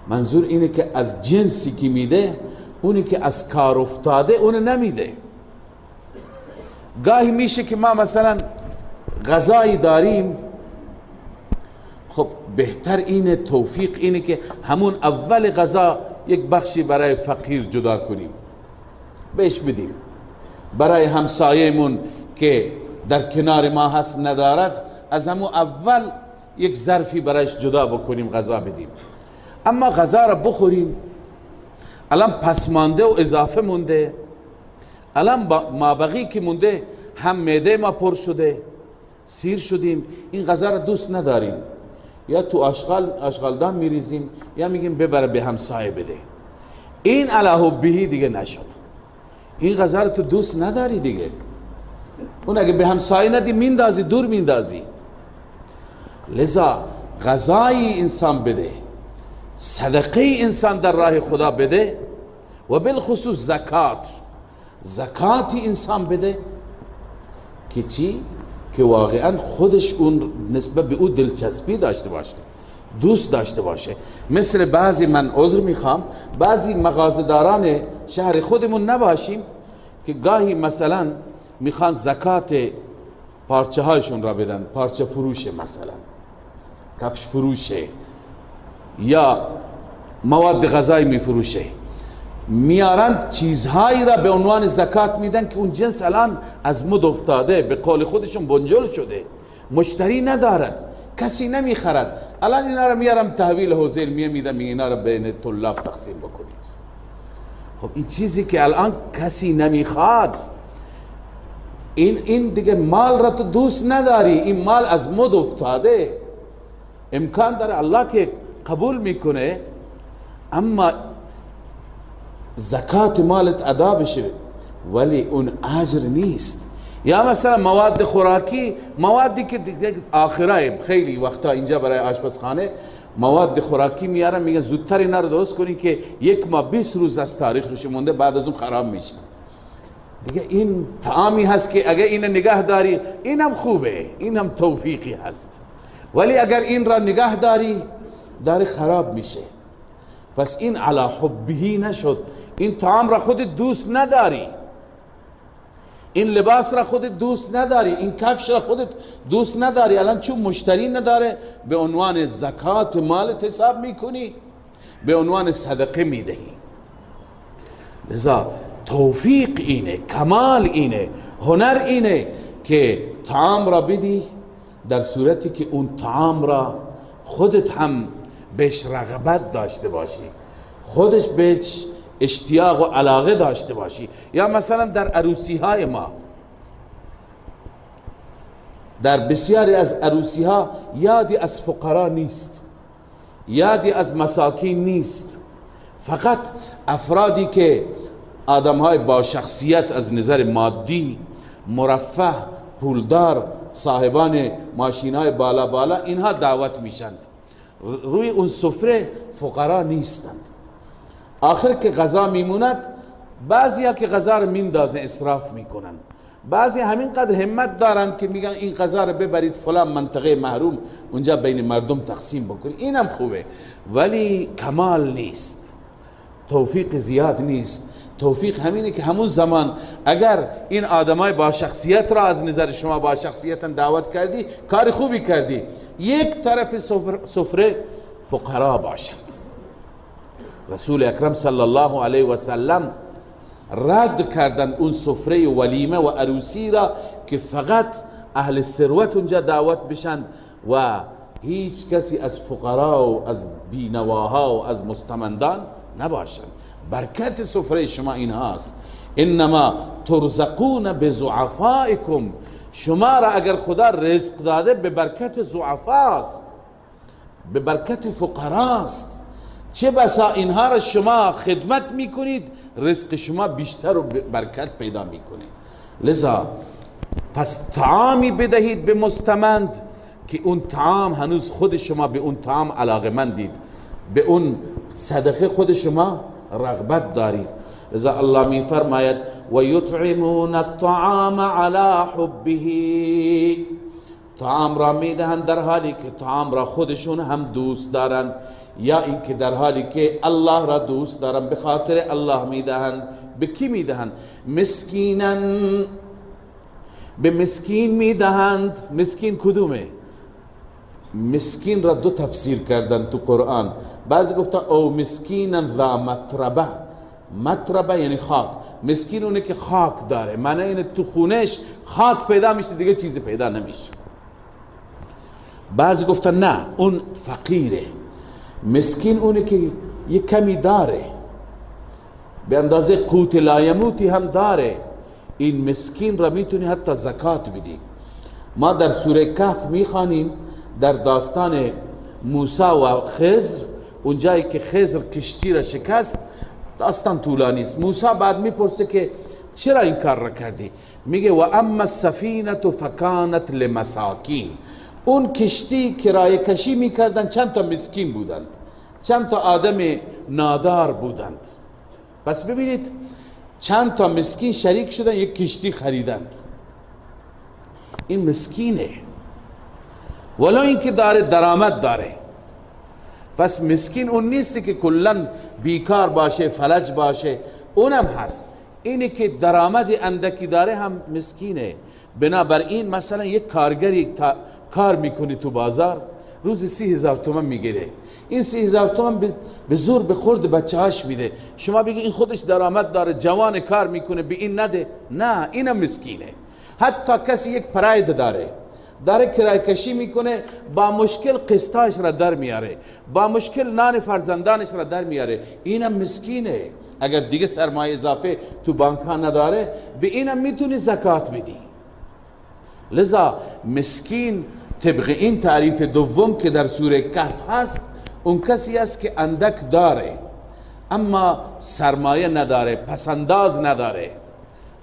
منظور اینه که از جنسی که میده، اونی که از کار افتاده اون نمیده. گاهی میشه که ما مثلا غذایی داریم، خب بهتر اینه، توفیق اینه که همون اول غذا یک بخشی برای فقیر جدا کنیم بهش بدیم، برای همسایه‌مون که در کنار ما هست ندارد از همون اول یک ظرفی برایش جدا بکنیم غذا بدیم. اما غذا را بخوریم، الان پسمانده و اضافه مونده، الان مابقی که مونده هم معده ما پر شده، سیر شدیم، این غذا را دوست نداریم، یا تو آشغالدان میریزیم یا میگیم ببره به همسایه بده. این علی حبه دیگه نشد. این غذا را تو دوست نداری دیگه، اون اگه به همسایه ندی میندازی، دور میندازی. لذا غذای انسان بده، صدقه انسان در راه خدا بده، و بالخصوص زکات انسان بده که چی؟ که واقعا خودش اون نسبت به او دلچسبی داشته باشه، دوست داشته باشه. مثل بعضی، من عذر میخوام، بعضی مغازه‌داران شهر خودمون نباشیم که گاهی مثلا میخوان زکات پارچه هایشون را بدن، پارچه فروشه، مثلا کفش فروشه یا مواد غذایی میفروشه، میارن چیزهایی را به عنوان زکات میدن که اون جنس الان از مد افتاده، به قول خودشون بنجل شده، مشتری ندارد، کسی نمیخرد. الان اینا را میارم تحویل حوزه میدم، اینا را بین طلاب تقسیم بکنید. خب این چیزی که الان کسی نمیخواد، این دیگه مال را تو دوست نداری، این مال از مد افتاده، امکان داره الله که قبول میکنه، اما زکات مالت ادا بشه ولی اون اجر نیست. یا مثلا مواد خوراکی، موادی که آخره خیلی وقتا اینجا برای آشپزخانه مواد خوراکی میارن، میگن زودتر اینا رو درست کنی که 1 ماه 20 روز از تاریخش مونده، بعد از اون خراب میشه دیگه. این طعامی هست که اگر این نگه داری اینم خوبه، اینم توفیقی هست، ولی اگر این را نگه داری خراب میشه. پس این علی حبه نشد. این طعام را خود دوست نداری، این لباس را خود دوست نداری، این کفش را خودت دوست نداری، الان چون مشتری نداره به عنوان زکات مالت حساب میکنی، به عنوان صدقه میدهی. لذا توفیق اینه، کمال اینه، هنر اینه که طعام را بدی در صورتی که اون طعام را خودت هم بهش رغبت داشته باشی، خودش بهش اشتیاق و علاقه داشته باشی. یا مثلا در عروسی های ما، در بسیاری از عروسی ها یادی از فقرا نیست، یادی از مساکین نیست، فقط افرادی که آدم های با شخصیت از نظر مادی، مرفه، پولدار، صاحبان ماشین های بالا اینها دعوت میشند. روی اون سفره فقرا نیستند. آخر که غذا میموند، بعضی ها که غذا رو میندازن اسراف میکنن، بعضی همین قدر همت دارند که میگن این غذا رو ببرید فلان منطقه محروم، اونجا بین مردم تقسیم بکنید. اینم خوبه ولی کمال نیست، توفیق زیاد نیست. توفیق همینه که همون زمان اگر این آدمای با شخصیت را از نظر شما با شخصیت دعوت کردی، کار خوبی کردی، یک طرف سفره فقرا باشند. رسول اکرم صلی الله علیه و سلم رد کردن اون سفره ولیمه و عروسی را که فقط اهل ثروت اونجا دعوت بشند و هیچ کسی از فقرا و از بینواها و از مستمندان نباشند. برکت سفره شما این هاست، انما ترزقون بضعفائکم، شما را اگر خدا رزق داده به برکت ضعفاست، به برکت فقراست. چه بسا اینها را شما خدمت میکنید، رزق شما بیشتر و برکت پیدا میکنه. لذا پس طعامی بدهید به مستمند که اون طعام هنوز خود شما به اون طعام علاقه مندید، به اون صدقه خود شما رغبت دارید. لذا الله می فرماید و یطعمون الطعام علی حبه، طعام را میدهند در حالی که طعام را خودشون هم دوست دارند، یا اینکه در حالی که الله را دوست دارند به خاطر الله میدهند. به کی میدهند؟ مسکینن، به مسکین میدهند. مسکین کدومه؟ مسکین را دو تفسیر کردن تو قرآن. بعضی گفتن او مسکینن ذا متربه، متربه یعنی خاک. مسکین اونه که خاک داره، معنی اینه تو خونش خاک پیدا میشه دیگه چیزی پیدا نمیشه. بعضی گفتن نه اون فقیره. مسکین اونه که یه کمی داره، به اندازه قوت لایموتی هم داره، این مسکین را میتونی حتی زکات بدی. ما در سوره کهف میخوانیم در داستان موسی و خضر، اونجایی که خضر کشتی را شکست، داستان طولانی است. موسی بعد میپرسه که چرا این کار را کردی؟ میگه و اما السفینه فکانت لمساکین، اون کشتی کرایه کشی میکردن چند تا مسکین بودند، چند تا آدم نادار بودند. پس ببینید چند تا مسکین شریک شدن یک کشتی خریدند. این مسکینه ولی اینکه داره درآمد داره. پس مسکین اون نیستی که کلن بیکار باشه فلج باشه، اونم هست. اینی که درآمد اندکی داره هم مسکینه. بنابراین مثلا یک کارگری کار میکنی تو بازار، روزی 30,000 تومان میگیره، این 30,000 تومان به زور به خورد بچه هاش میده. شما بگی این خودش درآمد داره، جوان کار میکنه، به این نده؟ نه، اینم مسکینه. حتی کسی یک پراید داره کرایه کشی میکنه، با مشکل قسطاش را در میاره، با مشکل نان فرزندانش را در میاره، اینم مسکینه. اگر دیگه سرمایه اضافه تو بانک ها نداره، به اینم میتونی زکات بدی. لذا مسکین طبق این تعریف دوم که در سوره کهف هست، اون کسی است که اندک داره اما سرمایه نداره، پسنداز نداره.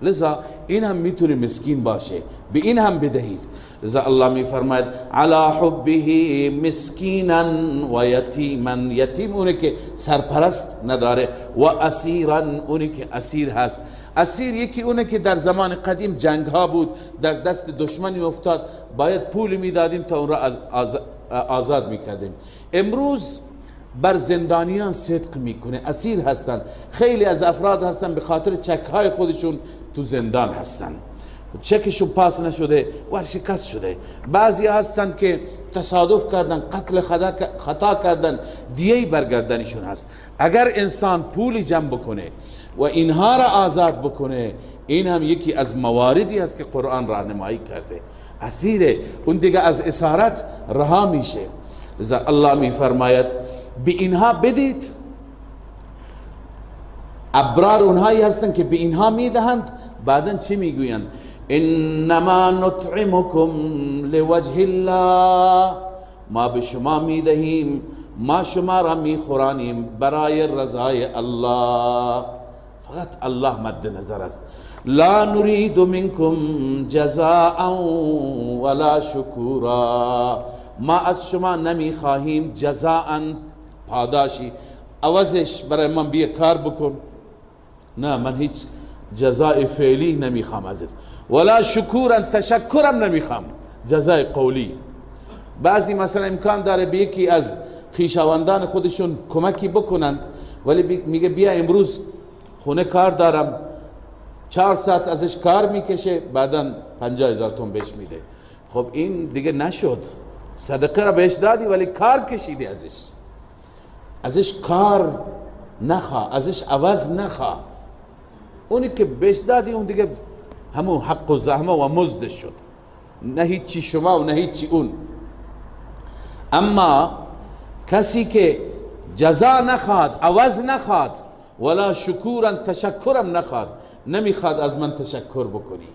لذا این هم میتونه مسکین باشه، به این هم بدهید. لذا الله می فرماید علی حبه مسکینا و یتیما، یتیم اونه که سرپرست نداره، و اسیرا اونه که اسیر هست. اسیر یکی اونه که در زمان قدیم جنگ ها بود، در دست دشمنی افتاد، باید پول میدادیم تا اون را آزاد میکردیم. امروز بر زندانیان صدق میکنه، اسیر هستن. خیلی از افراد هستن به خاطر چک های خودشون تو زندان هستن، چکشون پاس نشده ورشکست شده. بعضی هستند که تصادف کردن، قتل خطا کردن، دیهی برگردنشون هست. اگر انسان پولی جمع بکنه و اینها را آزاد بکنه، این هم یکی از مواردی است که قرآن راهنمایی کرده. اسیره، اون دیگه از اسارت رها میشه. لذا الله می فرماید به اینها بدید. ابرار اونهایی هستند که به اینها میدهند، بعدن چی میگویند؟ انما نطعمکم لوجه الله، ما به شما میدهیم، ما شما را میخورانیم برای رضای الله، فقط الله مد نظر است. لا نريد منکم جزاء ولا شکورا، ما از شما نمیخواهیم جزاء پاداشی، عوضش برای من بیا کار بکن، نه، من هیچ جزای فعلی نمیخوام ازت، ولا شکورا تشکرم نمیخوام، جزای قولی. بعضی مثلا امکان داره به یکی از خویشاوندان خودشون کمکی بکنند، ولی میگه بیا امروز خونه کار دارم، 4 ساعت ازش کار میکشه، بعدا 50,000 تومان بهش میده. خب این دیگه نشد، صدقه را بهش دادی ولی کار کشیدی ازش کار نخوا، ازش عوض نخوا. اونی که بهش دادی اون دیگه همون حق و زحمه و مزد شد، نه هیچی شما و نه هیچی اون. اما کسی که جزا نخواد، عوض نخواد، ولا شکورا تشکرم نخواد، نمیخواد از من تشکر بکنی،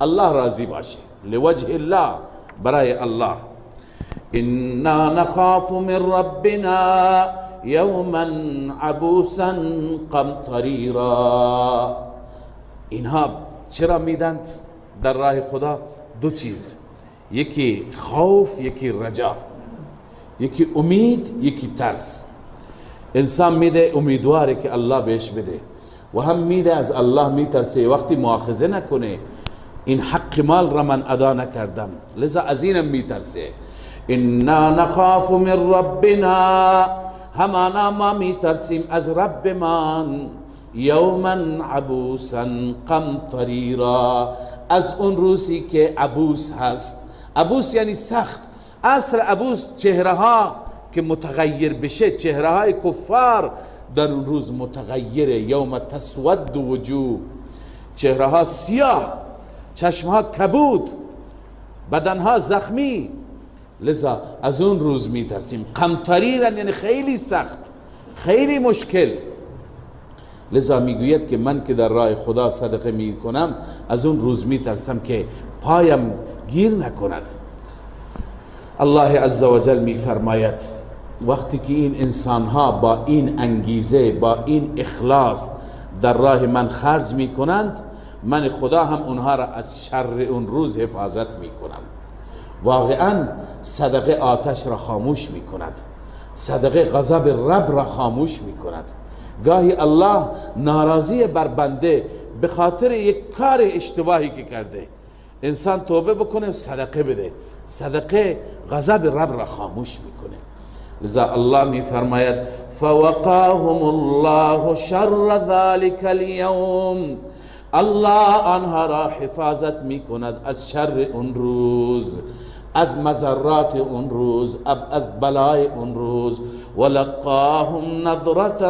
الله راضی باشه، لوجه الله، برای الله. انا نخاف من ربنا یوما عبوسا قمطریرا. اینها چرا میدند در راه خدا؟ 2 چیز، یکی خوف، یکی رجا، یکی امید، یکی ترس. انسان میده امیدواره که الله بهش بده و هم میده از الله میترسه وقتی مؤاخذه نکنه این حق مال را من ادا نکردم، لذا از اینم میترسه. انا نخاف من ربنا، همانا ما میترسیم از رب من، یوما عبوسا قمطریرا، از اون روزی که عبوس هست. عبوس یعنی سخت. اصل عبوس چهره ها که متغیر بشه، چهره های کفار در اون روز متغیره. یوم تسود وجوه، چهره ها سیاه، چشم ها کبود، بدن ها زخمی، لذا از اون روز میترسیم. قمطریرا یعنی خیلی سخت، خیلی مشکل. لذا میگوید که من که در راه خدا صدقه میکنم از اون روز میترسم که پایم گیر نکند. الله عزوجل میفرماید وقتی که این انسان ها با این انگیزه، با این اخلاص در راه من خرج میکنند، من خدا هم اونها را از شر اون روز حفاظت میکنم. واقعا صدقه آتش را خاموش میکند، صدقه غضب رب را خاموش میکند. گاهی الله ناراضی بر بنده به خاطر یک کار اشتباهی که کرده، انسان توبه بکنه صدقه بده، صدقه غضب رب را خاموش میکنه. لذا الله میفرماید فوقاهم الله شر ذلك اليوم، الله آنها را حفاظت میکند از شر اون روز، از مضرات اون روز، از بلای اون روز. ولقاهم نظرة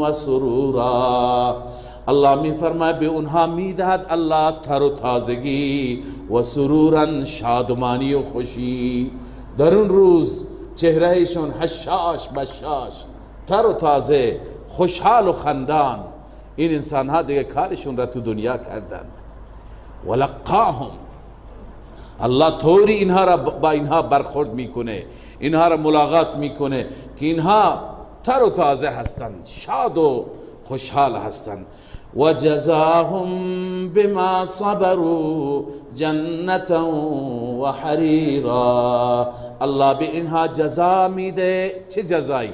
و سرورا، الله میفرماید به اونها میدهد الله تر و تازگی و سرورا، شادمانی و خوشی. در اون روز چهرهشون حشاش بشاش، تر و تازه، خوشحال و خندان. این انسان ها دیگه کارشون را تو دنیا کردند. ولقاهم، الله طوری اینها را با اینها برخورد میکنه، اینها را ملاقات میکنه که اینها تر و تازه هستند، شاد و خوشحال هستند. و جزاهم بما صبروا جنة و حریرا، الله به اینها جزا میده. چه جزایی؟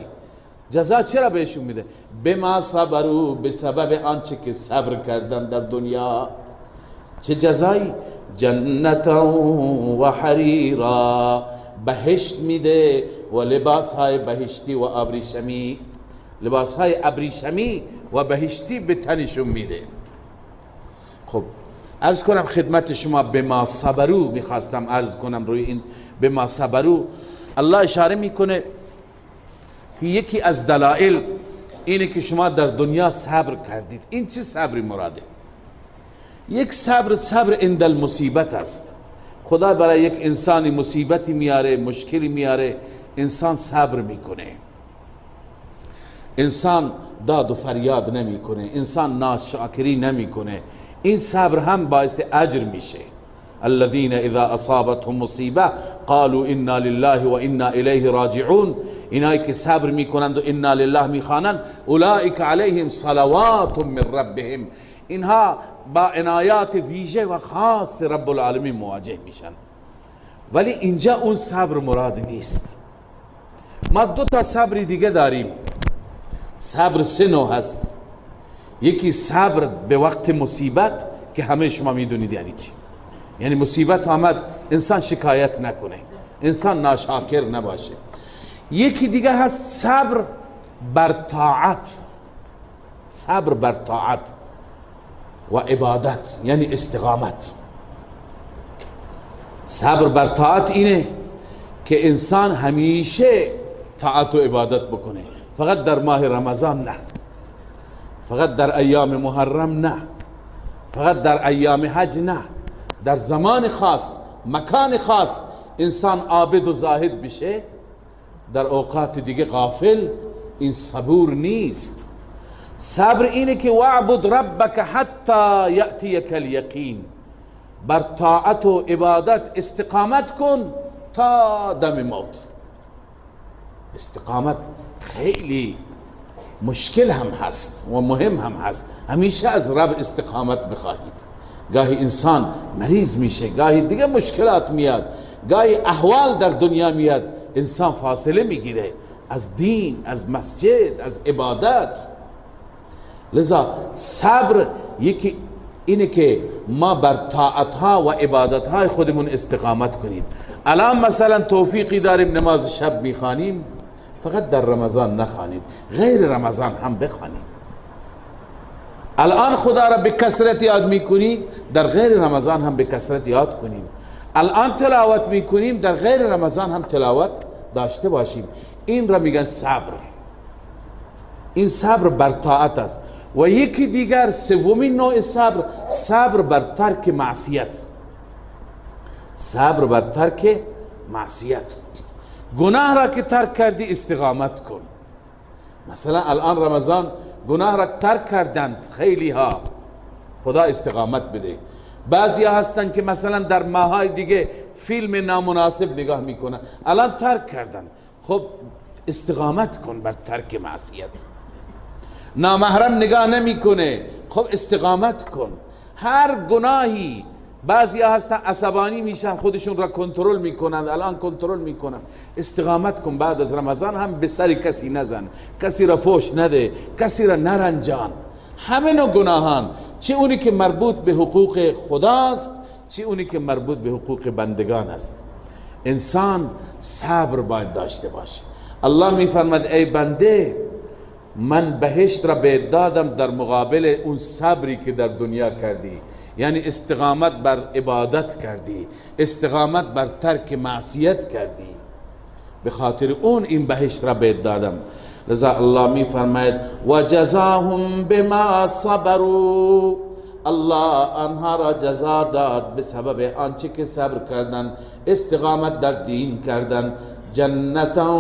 جزا چرا بهشون میده؟ بما صبروا، به سبب آنچه که صبر کردن در دنیا. چه جزایی؟ جنة و حریرا، بهشت میده و لباس های بهشتی و ابریشمی، لباس های ابریشمی و بهشتی به تنشون میده. خب عرض کنم خدمت شما بما صبروا، میخواستم عرض کنم روی این بما صبروا. الله اشاره میکنه که یکی از دلائل اینه که شما در دنیا صبر کردید. این چه صبری مراده؟ یک صبر عند المصیبت است. خدا برای یک انسانی مصیبتی میاره، مشکلی میاره، انسان صبر میکنه، انسان داد و فریاد نمیکنه، انسان ناشکری نمیکنه. این صبر هم باعث اجر میشه. الذين اذا اصابتهم مصیبه قالوا انا لله و انا الیه راجعون، اینایی که صبر میکنند و انا لله میخوانند، اولئک علیهم صلوات من ربهم، اینها با عنایات ویژه و خاص رب العالمین مواجه میشن. ولی اینجا اون صبر مراد نیست. ما دو تا صبر دیگه داریم. صبر سه نوع هست. یکی صبر به وقت مصیبت که همه شما میدونید یعنی چی. یعنی مصیبت آمد انسان شکایت نکنه، انسان ناشاکر نباشه. یکی دیگه هست صبر بر طاعت، صبر بر طاعت و عبادت، یعنی استقامت. صبر بر طاعت اینه که انسان همیشه طاعت و عبادت بکنه، فقط در ماه رمضان نه، فقط در ایام محرم نه، فقط در ایام حج نه، در زمان خاص، مکان خاص انسان عابد و زاهد بشه، در اوقات دیگه غافل. این صبور نیست. صبر اینه که وعبد ربک حتی یأتیک الیقین، بر طاعت و عبادت استقامت کن تا دم موت. استقامت خیلی مشکل هم هست و مهم هم هست. همیشه از رب استقامت بخواهید. گاهی انسان مریض میشه، گاهی دیگه مشکلات میاد، گاهی احوال در دنیا میاد، انسان فاصله میگیره، از دین، از مسجد، از عبادت. لذا صبر یکی اینه که ما بر طاعتها و عبادتهای خودمون استقامت کنیم. الان مثلا توفیقی داریم نماز شب میخوانیم، فقط در رمضان نخوانیم، غیر رمضان هم بخوانیم. الان خدا را به کثرت یاد میکنید، در غیر رمضان هم به کثرت یاد کنیم. الان تلاوت میکنیم، در غیر رمضان هم تلاوت داشته باشیم. این را میگن صبر. این صبر بر طاعت است. و یکی دیگر سومین نوع صبر، صبر بر ترک معصیت. صبر بر ترک معصیت. گناه را که ترک کردی استقامت کن. مثلا الان رمضان گناه را ترک کردند خیلی ها، خدا استقامت بده. بعضی ها هستن که مثلا در ماهای دیگه فیلم نامناسب نگاه میکنن، الان ترک کردن. خب استقامت کن بر ترک معصیت. نامحرم نگاه نمیکنه، خب استقامت کن. هر گناهی، بعضی ها هستن عصبانی میشن خودشون را کنترل میکنند، الان کنترل میکنن. استقامت کن. بعد از رمضان هم به سر کسی نزن، کسی را فوش نده، کسی را نرنجان. همه نوع گناهان، چه اونی که مربوط به حقوق خداست، چه اونی که مربوط به حقوق بندگان است. انسان صبر باید داشته باشه. الله میفرماد ای بنده، من بهشت را به دادم در مقابل اون صبری که در دنیا کردی. یعنی استقامت بر عبادت کردی، استقامت بر ترک معصیت کردی، به خاطر اون این بهشت را به دادم. لذا الله می فرماید و جزاهم بما صبروا، الله آنها را جزا داد به سبب آنچه که صبر کردن، استقامت در دین کردن. جنتا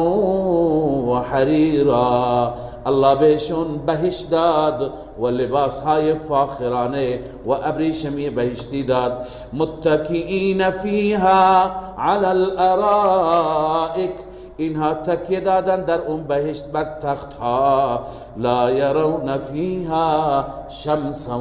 و حریرا، الله بهشون بهشت داد و لباس های فاخرانه و ابریشمی بهشتی داد. متکئین فیها علی الارائک، اینها تکیه دادن در اون بهشت بر تخت ها. لا یرون فیها شمسا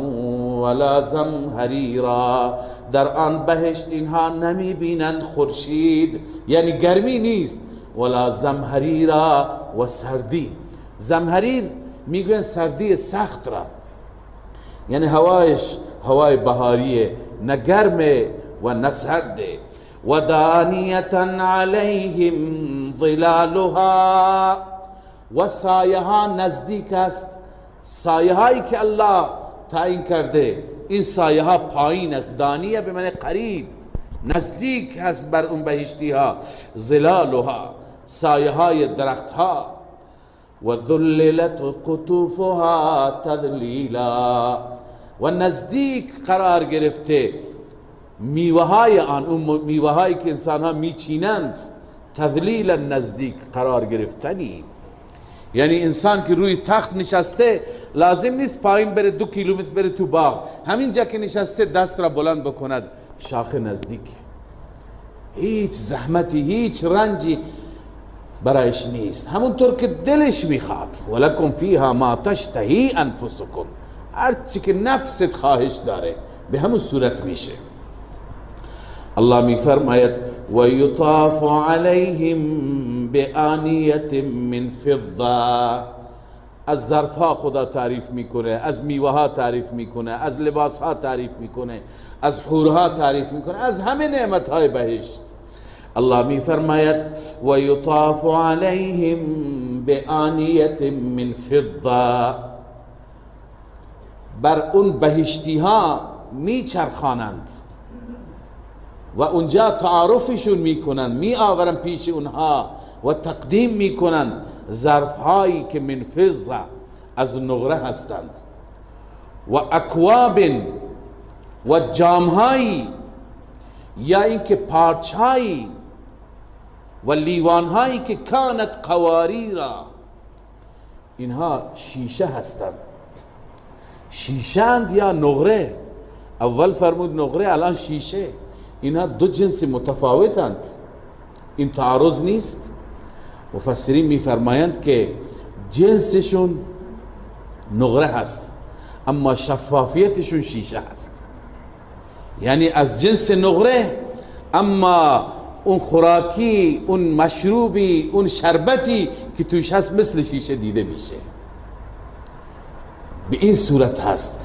ولا زمهریرا، در آن بهشت اینها نمی بینند خورشید، یعنی گرمی نیست، ولا زمهریرا و سردی. زمهریر میگن سردی سخت را، یعنی هوایش هوای بهاریه، نه گرمه و نه سرده. و دانیتا علیهم ظلالها، و سایه ها نزدیک است. سایه هایی که الله تعیین کرده، این سایه ها پایین است. دانیه به معنی قریب، نزدیک است بر اون بهشتی ها. ظلالها، سایه های درخت ها. و ذللت قطوفها تذلیلا، و نزدیک قرار گرفته میوه های آن، اون میوه هایی که انسان ها میچینند. تذلیلا، نزدیک قرار گرفتنی. یعنی انسان که روی تخت نشسته لازم نیست پایین بره 2 کیلومتر بره تو باغ، همینجا که نشسته دست را بلند بکند، شاخه نزدیک، هیچ زحمتی هیچ رنجی برایش نیست. همونطور که دلش میخواد. ولکم فیها ما تشتهی انفسکم، هرچی که نفست خواهش داره به همون صورت میشه. الله میفرماید و یطاف علیهم بآنیة من فضة، از ظرف ها خدا تعریف میکنه، از میوه ها تعریف میکنه، از لباس ها تعریف میکنه، از حورها تعریف میکنه، از همه نعمت های بهشت. الله میفرماید و یطاف علیهم بآنیة من فضة، بر اون بهشتی ها میچرخانند و اونجا تعارفشون میکنند، می آورن پیش اونها و تقدیم میکنند ظرف هایی که من فضة، از نقره هستند. و اکواب، و جام هایی، یا اینکه پارچ هایی و لیوان هایی که کانت قواریرا، اینها شیشه هستند. شیشند یا نقره؟ اول فرمود نقره، الان شیشه. اینها دو جنس متفاوتند، این تعارض نیست. مفسرین میفرمایند که جنسشون نقره هست اما شفافیتشون شیشه هست. یعنی از جنس نقره اما اون خوراکی، اون مشروبی، اون شربتی که توش هست مثل شیشه دیده میشه. به این صورت هست.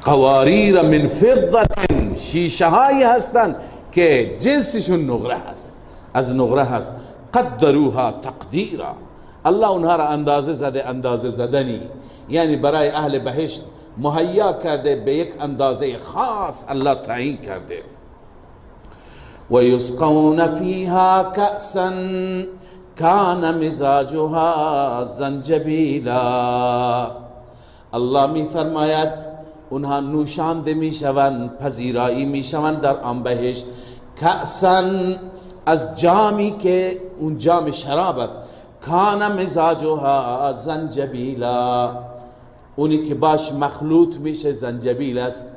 قواریر من فضة، شیشه هایی هستند که جنسشون نقره هست، از نقره هست. قدروها تقدیرا، الله اونها را اندازه زده، اندازه زدنی، یعنی برای اهل بهشت مهیا کرده، به یک اندازه خاص الله تعیین کرده. و یسقون فیها کأسا کان مزاجها زنجبیلا، الله می فرماید اونها نوشانده می شوند، پذیرایی می شوند در آن بهشت. کأسا، از جامی که اون جام شراب است. کان مزاجها زنجبیلا، اونی که باش مخلوط میشه زنجبیل است.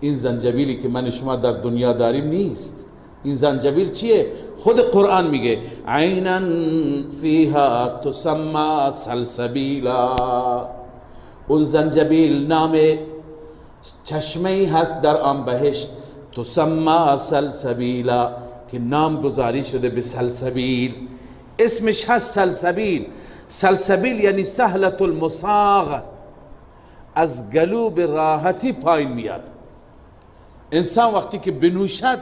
این زنجبیلی که من شما در دنیا داریم نیست. این زنجبیل چیه؟ خود قرآن میگه عینا فیها تسمى سلسبیلا. اون زنجبیل نام چشمه‌ای هست در آن بهشت، تسمى سلسبیلا، که نام گذاری شده به سلسبیل. اسمش هست سلسبیل. سلسبیل یعنی سهلة المصاغ، از گلو به راحتی پایین میاد. انسان وقتی که بنوشد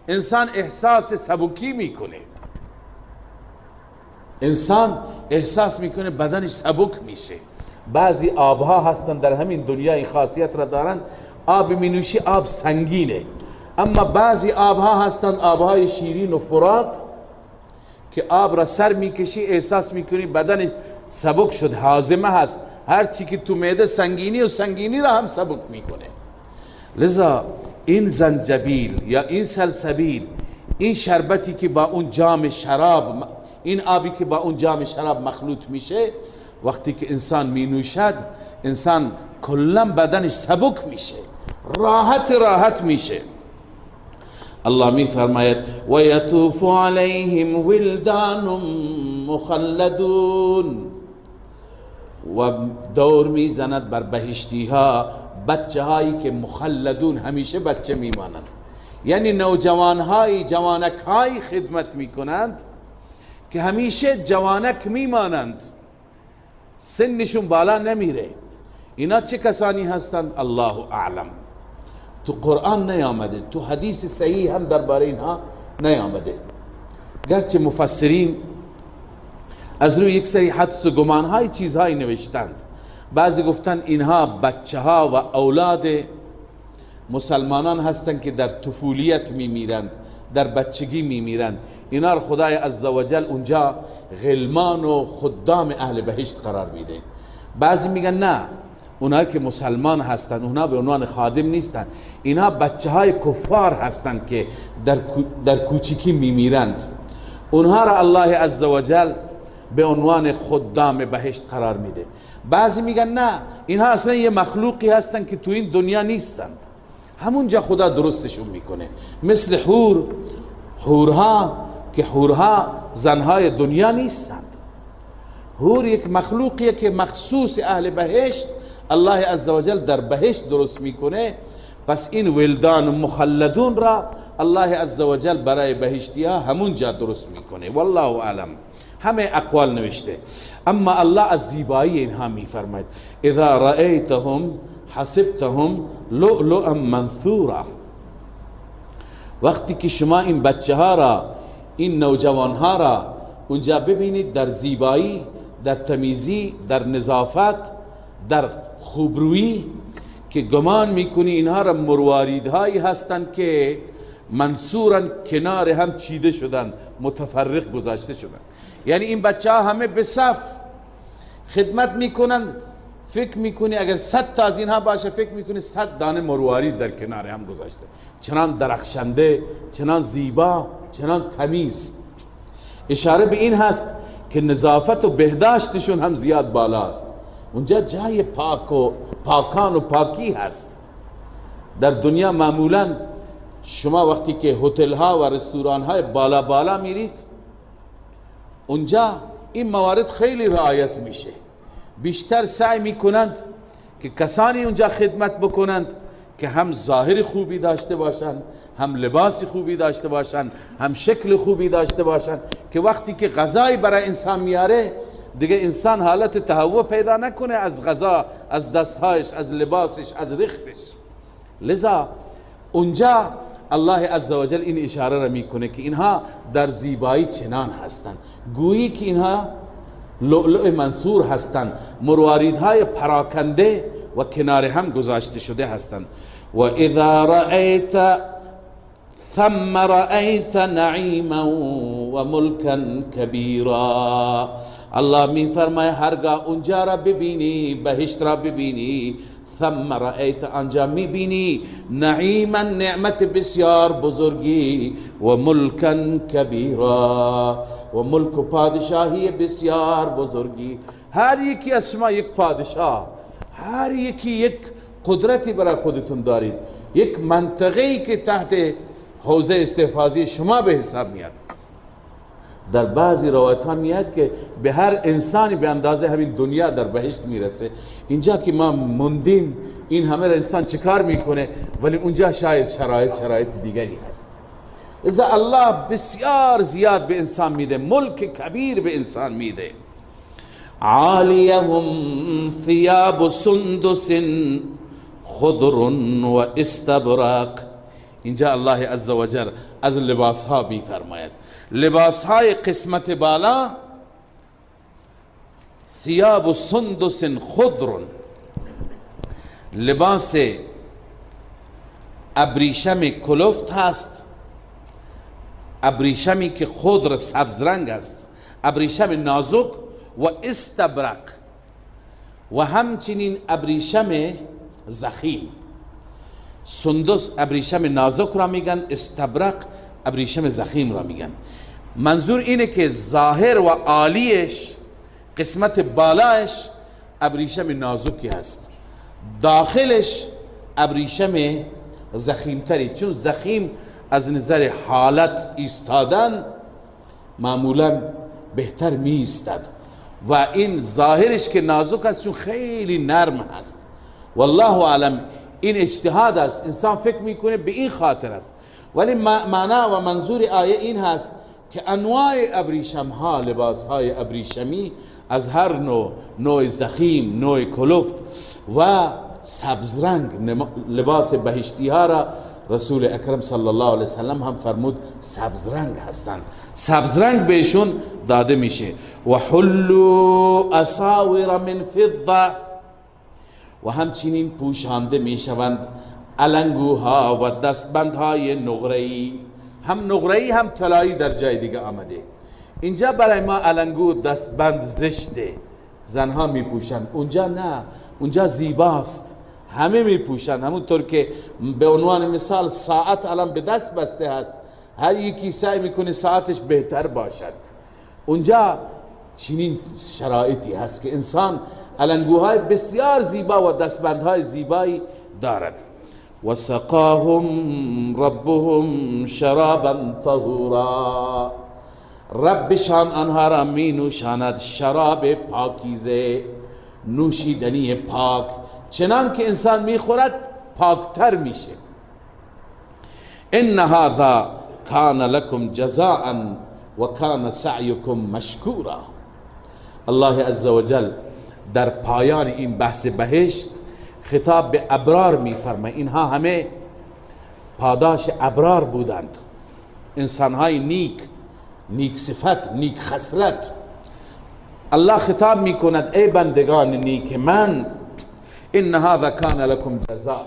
انسان احساس سبکی میکنه، انسان احساس میکنه بدنش سبک میشه. بعضی آبها هستن در همین دنیا این خاصیت را دارن، آب مینوشی آب سنگینه، اما بعضی آبها هستن آبهای شیرین و فرات که آب را سر میکشی احساس میکنی بدن سبک شد، هاضمه هست، هر چی که تو معده سنگینی و سنگینی را هم سبک میکنه. لذا این زنجبیل یا این سلسبیل، این شربتی که با اون جام شراب، این آبی که با اون جام شراب مخلوط میشه، وقتی که انسان می نوشد انسان کلا بدنش سبک میشه، راحت میشه. الله می فرماید و یطوف علیهم ولدان مخلدون، و دور می زند بر بهشتی ها بچه هایی که مخلدون، همیشه بچه می مانند، یعنی نوجوان های، جوانک های خدمت می کنند که همیشه جوانک می مانند، سنشون بالا نمیره. اینا چه کسانی هستند؟ الله اعلم. تو قرآن نیامده، تو حدیث صحیح هم درباره اینها نیامده، گرچه مفسرین از روی یک سری حدس و گمانهای چیزهایی نوشتند. بعضی گفتند اینها بچه ها و اولاد مسلمانان هستند که در طفولیت میمیرند، در بچگی میمیرند. اینا رو خدای عزوجل اونجا غلمان و خدام اهل بهشت قرار میده. بعضی میگن نه، اونها که مسلمان هستند اونها به عنوان خادم نیستند، اینها بچه های کفار هستند که در کوچکی میمیرند، اونها را الله عزوجل به عنوان خدام بهشت قرار میده. بعضی میگن نه، اینها اصلا یه مخلوقی هستند که تو این دنیا نیستند، همونجا خدا درستشون میکنه. مثل حورها که حورها زنهای دنیا نیستند، حور یک مخلوقیه که مخصوص اهل بهشت الله عزوجل در بهشت درست میکنه. پس این ولدان مخلدون را الله عزوجل برای بهشتی ها همون جا درست میکنه. والله اعلم. همه اقوال نوشته، اما الله از زیبایی اینها میفرماید اذا رأیتهم حسبتهم لؤلؤا منثورا. وقتی که شما این بچه ها را، این نوجوان ها را اونجا ببینید در زیبایی، در تمیزی، در نظافت، در خوبرویی، که گمان میکنی اینها را مرواریدهایی هستند که منصورن، کنار هم چیده شدن، متفرق گذاشته شدن. یعنی این بچه ها همه به صف خدمت میکنن، فکر میکنی اگر 100 تا از اینها باشه فکر میکنی 100 دانه مروارید در کنار هم گذاشته، چنان درخشنده، چنان زیبا، چنان تمیز. اشاره به این هست که نظافت و بهداشتشون هم زیاد بالاست. اونجا جای پاکان و پاکی هست. در دنیا معمولا شما وقتی که هتل ها و رستوران های بالا میرید، اونجا این موارد خیلی رعایت میشه. بیشتر سعی میکنند که کسانی اونجا خدمت بکنند که هم ظاهر خوبی داشته باشن، هم لباس خوبی داشته باشن، هم شکل خوبی داشته باشن، که وقتی که غذایی برای انسان میاره دیگه انسان حالت تهوع پیدا نکنه از غذا، از دستهایش، از لباسش، از رختش. لذا اونجا الله عزوجل این اشاره را میکنه که اینها در زیبایی چنان هستند، گویی که اینها لؤلؤ منثور هستند، مرواریدهای پراکنده و کنار هم گذاشته شده هستند. و اذا رأیت ثم رأیت نعیما و ملکا کبیرا. الله می فرماید هرگاه اونجا را ببینی، بهشت را ببینی، ثم رأیت آنجا می بینی نعیما نعمت بسیار بزرگی و ملکا کبیرا و ملک و پادشاهی بسیار بزرگی. هر یکی از شما یک پادشاه، هر یکی یک قدرتی برای خودتون دارید، یک منطقه‌ای که تحت حوزه استحفاظی شما به حساب میاد. در بعضی روایت ها میاد که به هر انسانی به اندازه همین دنیا در بهشت میرسه. اینجا که ما موندیم این همه انسان چیکار میکنه، ولی اونجا شاید شرایط دیگری هست. لذا الله بسیار زیاد به انسان میده، ملک کبیر به انسان میده. عالیهم ثیاب سندس خضر و استبرق. اینجا الله عزوجل از لباس ها بی فرماید، لباس های قسمت بالا ثیاب سندس خضر، لباس ابریشم کلفت هست، ابریشمی که خضر سبز رنگ است، ابریشم نازک و استبرق و همچنین ابریشم زخیم. سندس ابریشم نازک را میگن، استبرق ابریشم زخیم را میگن. منظور اینه که ظاهر و عالیش، قسمت بالایش ابریشم نازکی هست، داخلش ابریشم زخیمتری، چون زخیم از نظر حالت ایستادن معمولا بهتر می ایستد و این ظاهرش که نازک است چون خیلی نرم هست. والله اعلم این اجتهاد است، انسان فکر میکنه به این خاطر است، ولی معنا و منظور آیه این هست که انواع ابریشم ها، لباس های ابریشمی از هر نوع زخیم، نوع کلفت و سبز رنگ لباس بهشتی ها را رسول اکرم صلی الله علیه وسلم هم فرمود سبز رنگ هستند، سبز رنگ بهشون داده میشه. و حلوا اساور من فضه، و همچنین پوشانده میشوند علنگوها و دستبندهای نقره‌ای، هم نقره‌ای هم طلایی در جای دیگه آمده. اینجا برای ما علنگو دستبند زشته، زنها میپوشند، اونجا نه، اونجا زیباست، همه میپوشند. همونطور که به عنوان مثال ساعت الان به دست بسته هست، هر یکی سعی میکنه ساعتش بهتر باشد. اونجا چنین شرایطی هست که انسان علنگوهای بسیار زیبا و دستبندهای زیبایی دارد. و سقاهم ربهم شرابا طهورا، ربشان آنها را می نوشاند شراب پاکیزه، نوشیدنی پاک، چنان که انسان می خورد پاکتر میشه. ان هذا کان لکم جزاء و کان سعیکم مشکورا. الله عزوجل در پایان این بحث بهشت خطاب به ابرار میفرماید، اینها همه پاداش ابرار بودند، انسانهای نیک صفت، نیک خصلت. الله خطاب میکند ای بندگان نیک من، ان هذا کان لکم جزاء،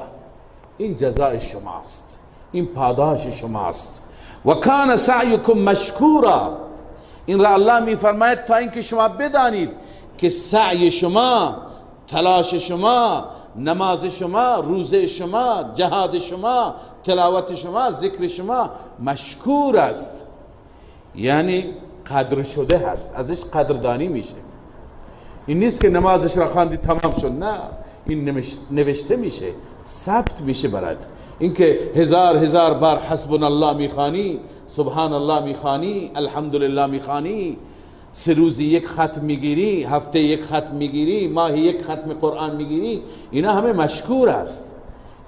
این جزای شماست، این پاداش شماست. و کان سعیکم مشکورا، این را الله میفرماید تا اینکه شما بدانید که سعی شما، تلاش شما، نماز شما، روزه شما، جهاد شما، تلاوت شما، ذکر شما مشکور است، یعنی قدر شده هست، ازش قدردانی میشه. این نیست که نمازش را خواندی تمام شد، نه، این نوشته میشه، ثبت میشه برات. اینکه هزار بار حسبنا الله میخوانی، سبحان الله میخوانی، الحمدلله میخوانی، 3 روزی یک ختم میگیری، هفته یک ختم میگیری، ماهی یک ختم قرآن میگیری، اینا همه مشکور است.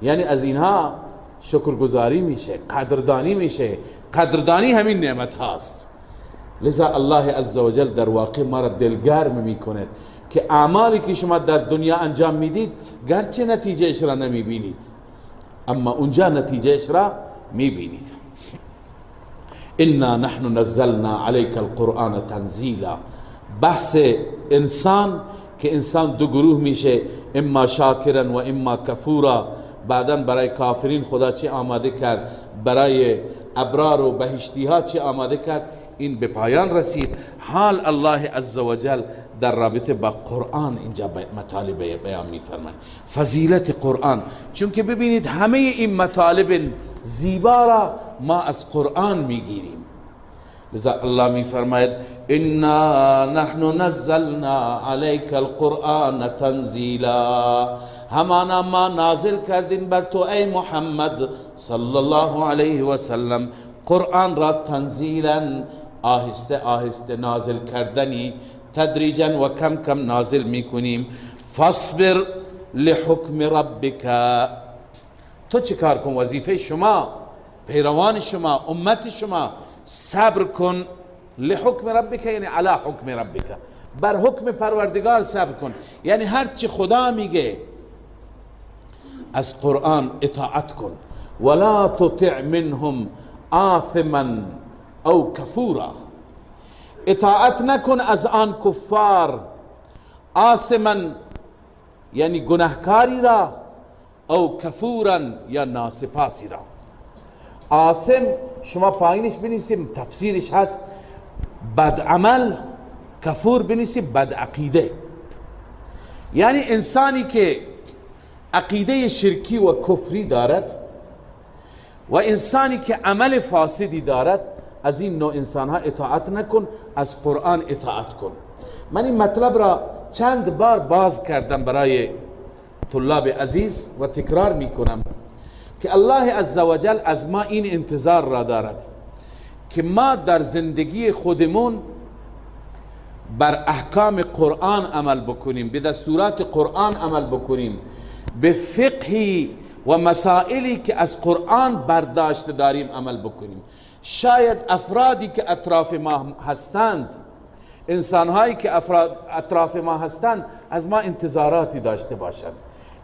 یعنی از اینها شکرگزاری میشه، قدردانی میشه. قدردانی همین نعمت هاست. لذا الله عزوجل در واقع ما را دلگرم میکند که اعمالی که شما در دنیا انجام میدید گرچه نتیجه اش را نمیبینید، اما اونجا نتیجه اش را میبینید. انا نحن نزلنا عليك القرآن تنزیلا. بحث انسان که انسان دو گروه میشه، اما شاکرا و اما کفورا. بعداً برای کافرین خدا چه آماده کرد، برای ابرار و بهشتی ها چه آماده کرد، این به پایان رسید. حال الله عزوجل در رابطه با قرآن اینجا مطالب بیان میفرماید، فضیلت قرآن. چون که ببینید همه این مطالب زیبا را ما از قرآن میگیریم. لذا الله میفرماید انا نحن نزلنا عليك القرآن تنزیلا. همانا ما نازل کردیم بر تو ای محمد صلی الله علیه و سلم قرآن را تنزیلا، آهسته آهسته نازل کردنی، تدریجا و کم کم نازل میکنیم. فاصبر لحکم ربک. تو چه کار کن؟ وظیفه شما، پیروان شما، امت شما، صبر کن. لحکم ربک یعنی علی حکم ربک، بر حکم پروردگار صبر کن. یعنی هر چی خدا میگه از قرآن اطاعت کن. ولا تطع منهم آثما او کفورا. اطاعت نکن از آن کفار. آثما یعنی گناهکاری را، او کفورا یا ناسپاسی را. آثم شما پایینش بنویسیم، تفسیرش هست بد عمل، کفور بنویسیم بد عقیده. یعنی انسانی که عقیده شرکی و کفری دارد و انسانی که عمل فاسدی دارد، از این نوع انسان ها اطاعت نکن، از قرآن اطاعت کن. من این مطلب را چند بار باز کردم برای طلاب عزیز و تکرار می کنم که الله عزوجل از ما این انتظار را دارد که ما در زندگی خودمون بر احکام قرآن عمل بکنیم، به دستورات قرآن عمل بکنیم، به فقهی و مسائلی که از قرآن برداشت داریم عمل بکنیم. شاید افرادی که اطراف ما هستند، انسانهایی که اطراف ما هستند، از ما انتظاراتی داشته باشند.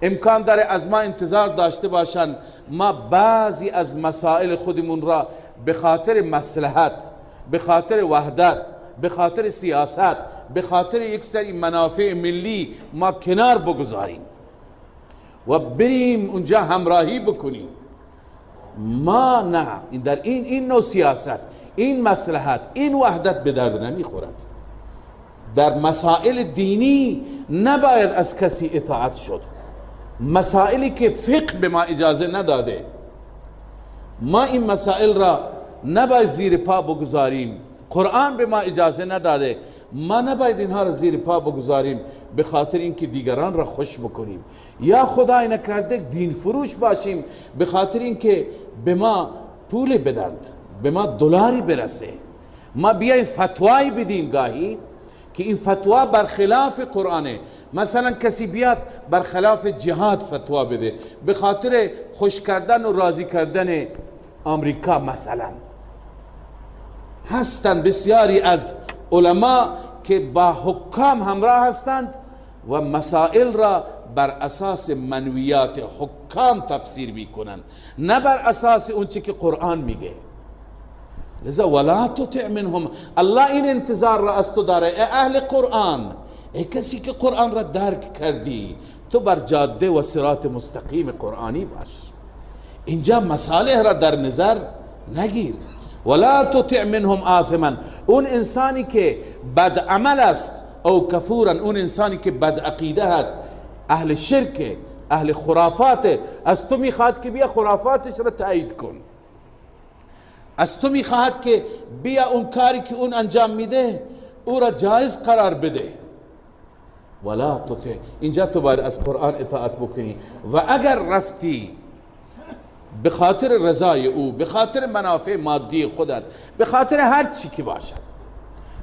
امکان داره از ما انتظار داشته باشند ما بعضی از مسائل خودمون را به خاطر مصلحت، به خاطر وحدت، به خاطر سیاست، به خاطر یک سری منافع ملی ما کنار بگذاریم و بریم اونجا همراهی بکنیم. ما نه، در این نوع سیاست، این مصلحت، این وحدت به درد نمیخورد. در مسائل دینی نباید از کسی اطاعت شد. مسائلی که فقه به ما اجازه نداده، ما این مسائل را نباید زیر پا بگذاریم. قرآن به ما اجازه نداده، ما نباید اینها را زیر پا بگذاریم به خاطر اینکه دیگران را خوش بکنیم، یا خدای نکرده دین فروش باشیم به خاطر اینکه به ما پول بدند، به ما دلاری برسه. ما بیایم فتوایی بدیم گاهی که این فتوا برخلاف قرآنه. مثلا کسی بیاد برخلاف جهاد فتوا بده به خاطر خوش کردن و راضی کردن آمریکا. مثلا هستند بسیاری از علما که با حکام همراه هستند و مسائل را بر اساس منویات حکام تفسیر میکنند، نه بر اساس اون چی که قرآن میگه. لذا ولا تطع منهم. الله این انتظار را از تو داره، ای اهل قرآن، ای کسی که قرآن را درک کردی، تو بر جاده و صراط مستقیم قرآنی باش. اینجا مصالح را در نظر نگیر. ولا تطع منهم آثما. اون انسانی که بد عمل است، او کفورا، اون انسانی که بد عقیده است، اهل شرک، اهل خرافات، از تو میخواد که بیا خرافاتش را تایید کن، از تو میخواهد که بیا اون کاری که اون انجام میده او را جایز قرار بده. ولا تطع. اینجا تو باید از قرآن اطاعت بکنی و اگر رفتی به خاطر رضای او، به خاطر منافع مادی خودت، به خاطر هر چی که باشد،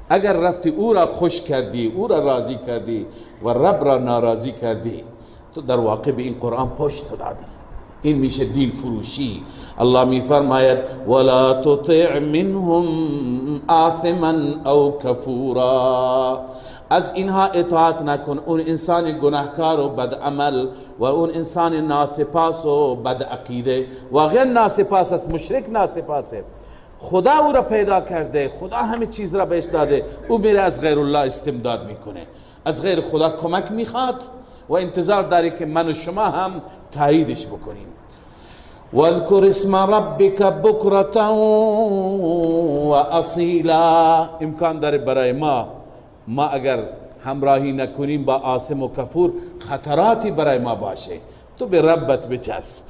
اگر رفتی او را خوش کردی، او را راضی کردی و رب را ناراضی کردی، تو در واقع به این قرآن پشت دادی. این میشه دین فروشی. الله میفرماید ولا تطع منهم آثما او کفورا، از اینها اطاعت نکن، اون انسان گناهکار و بد عمل و اون انسان ناسپاس و بد عقیده و غیر ناسپاس است، مشرک ناسپاسه، خدا او را پیدا کرده، خدا همه چیز را بهش داده، او میره از غیر الله استمداد میکنه، از غیر خدا کمک میخواد و انتظار داره که من و شما هم تاییدش بکنیم. واذکر اسم ربک بکرة و اصیلا، امکان داره برای ما اگر همراهی نکنیم با آثم و کفور خطراتی برای ما باشه، تو به ربت بچسب.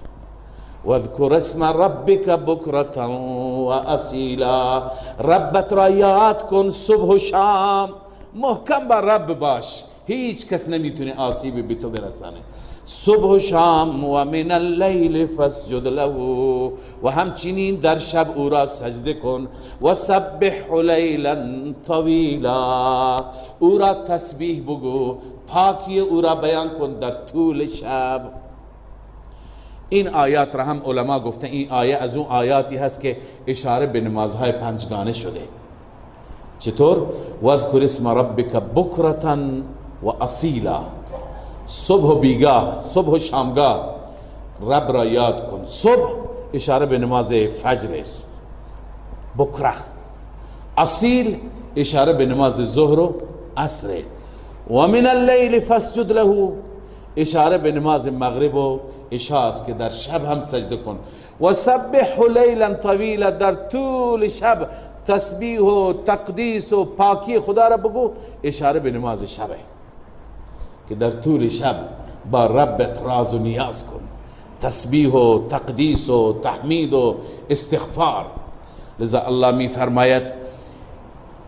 واذکر اسم ربک بکرة و اصیلا، ربت را یاد کن صبح و شام، محکم با رب باش، هیچ کس نمیتونه آسیبی به تو برسانه. صبح و شام و من اللیل فاسجد له، و همچنین در شب او را سجده کن. و سبح لیلا طویلا، او را تسبیح بگو، پاکی او را بیان کن در طول شب. این آیات را هم علما گفتن این آیه از اون آیاتی هست که اشاره به نمازهای پنجگانه شده. چطور؟ واذکر اسم ربک بکرة و اصیلا، صبح و بیگاه، صبح و شامگاه رب را یاد کن. صبح اشاره به نماز فجر است، بکره. اصیل اشاره به نماز ظهر و عصر. و من اللیل فاسجد له اشاره به نماز مغرب و عشاء است که در شب هم سجده کن. و سبح لیلا طویلا، در طول شب تسبیح و تقدیس و پاکی خدا را بگو، اشاره به نماز شبه که در طول شب با ربت راز و نیاز کن، تسبیح و تقدیس و تحمید و استغفار. لذا الله می فرماید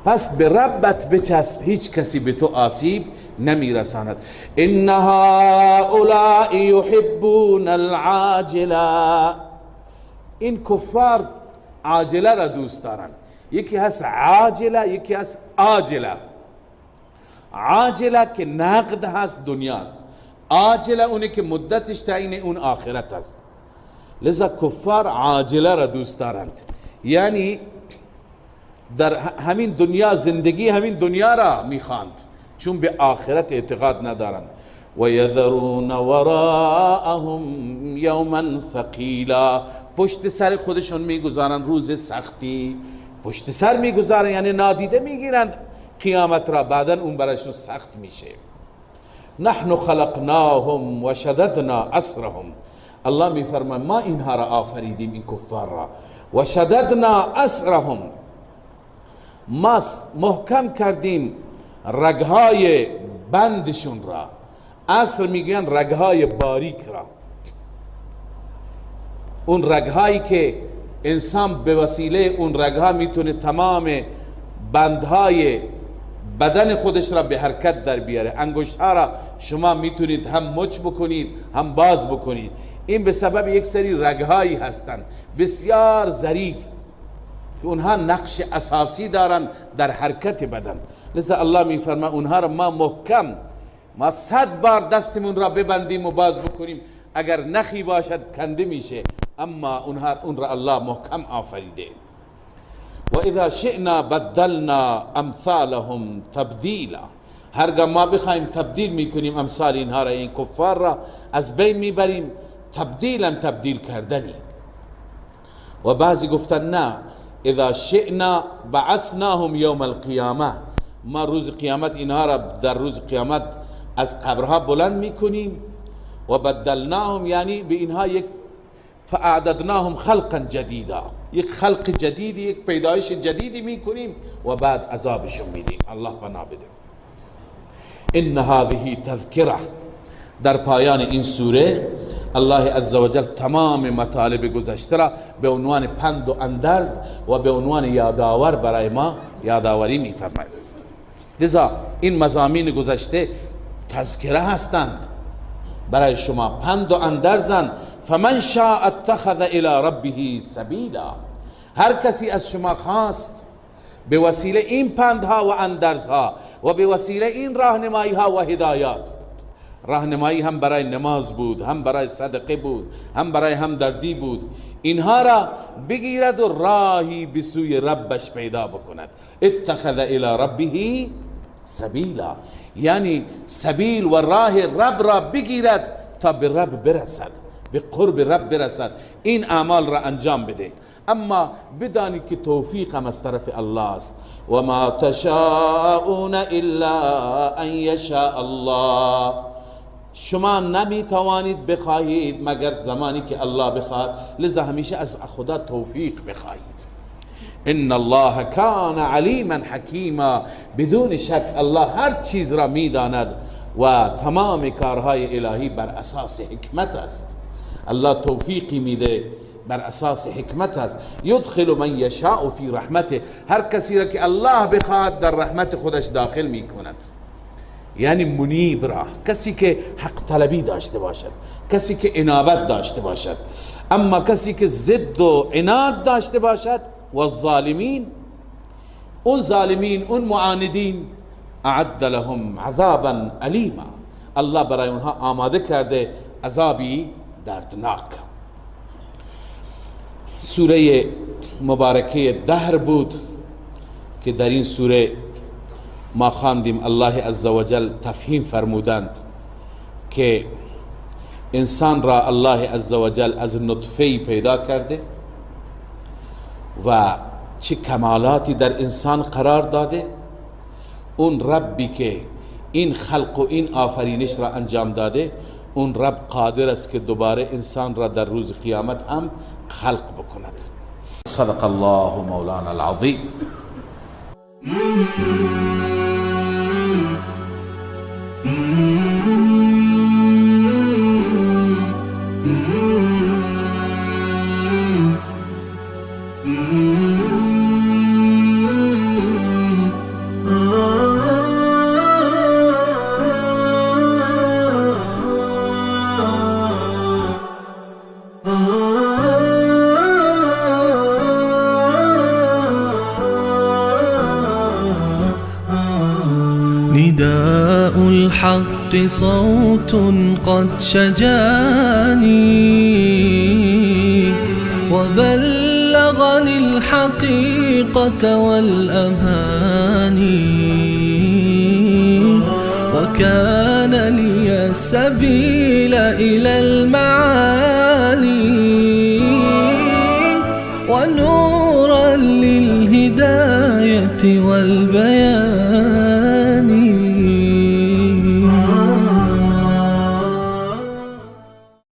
پس به ربت بچسب، هیچ کسی به تو آسیب نمی رساند. ان هؤلاء یحبون العاجله، این کفار عاجله را دوست دارن، یکی هست عاجله یکی هست آجله. عاجله که نقد هست، دنیاست، آجله اونه که مدتش تعیین اون آخرت هست. لذا کفار عاجله را دوست دارند، یعنی در همین دنیا زندگی همین دنیا را میخواند، چون به آخرت اعتقاد ندارند. و یذرون وراءهم یوما ثقیلا، پشت سر خودشون میگذارن روز سختی، پشت سر میگذارن یعنی نادیده میگیرند قیامت را، بعدا اون برایشون سخت میشه. نحن خلقناهم و شددنا اسرهم، الله میفرماید ما اینها را آفریدیم، این کفار را، و شددنا اسرهم، ما محکم کردیم رگهای بندشون را. اسر میگن رگهای باریک را، اون رگهایی که انسان به وسیله اون رگها میتونه تمام بندهای بدن خودش را به حرکت در بیاره. انگشتها را شما میتونید هم مچ بکنید هم باز بکنید، این به سبب یک سری رگهایی هستند بسیار ظریف که اونها نقش اساسی دارن در حرکت بدن. لذا الله میفرما اونها را ما محکم، ما 100 بار دستمون را ببندیم و باز بکنیم، اگر نخی باشد کنده میشه، اما اون را الله محکم آفریده. و اذا شئنا بدلنا امثالهم تبدیلا، هرگاه ما بخوایم تبدیل میکنیم امثال اینها را، این کفار را از بین میبریم، تبدیلا تبدیل کردنی. و بعضی گفتن نه، اذا شئنا بعثناهم یوم القیامه، ما روز قیامت اینها را در روز قیامت از قبرها بلند میکنیم. و بدلناهم یعنی به اینها یک فاعددناهم خلقا جدیدا، یک خلق جدیدی، یک پیدایش جدیدی میکنیم و بعد عذابشون میدیم. الله پناه بده. ان هذه تذکره، در پایان این سوره الله عزوجل تمام مطالب گذشته را به عنوان پند و اندرز و به عنوان یادآور برای ما یادآوری میفرماید. لذا این مضامین گذشته تذکره هستند برای شما، پند و اندرزند. فمن شاء اتخذ الی ربه سبیلا، هر کسی از شما خواست به وسیله این پندها و اندرزها و به وسیله این راهنمایی ها و هدایات راهنمایی هم برای نماز بود، هم برای صدقه بود، هم برای همدردی بود. اینها را بگیرد و راهی به سوی ربش پیدا بکند. اتخذ الی ربه سبیلا، یعنی سبیل و راه رب را بگیرد تا به رب برسد، به قرب رب برسد، این اعمال را انجام بده. اما بدانی که توفیق هم از طرف الله است. و ما تشاءون الا ان یشاء الله، شما نمی توانید بخواهید مگر زمانی که الله بخواد، لذا همیشه از خدا توفیق بخواهید. ان الله کان علیما حکیما، بدون شک الله هر چیز را میداند و تمام کارهای الهی بر اساس حکمت است. الله توفیقی میده بر اساس حکمت است. یدخل من یشاء فی رحمته، هر کسی را که الله بخواد در رحمت خودش داخل میکند. یعنی منیب را، کسی که حق طلبی داشته باشد، کسی که انابت داشته باشد. اما کسی که ضد و عناد داشته باشد، و الظالمین، اون ظالمین، اون معاندین، اعد لهم عذابا علیما، الله برای اونها آماده کرده عذابی دردناک. سوره مبارکه دهر بود که در این سوره ما خواندیم الله عزوجل تفهیم فرمودند که انسان را الله عزوجل از نطفه پیدا کرده و چه کمالاتی در انسان قرار داده. اون ربی که این خلق و این آفرینش را انجام داده، اون رب قادر است که دوباره انسان را در روز قیامت هم خلق بکند. صدق الله مولانا العظیم. نداء الحق صوت قد شجاني وبلغني الحقيقة والأماني، وكان لي السبيل إلى المعالي، ونورا للهداية والبيان.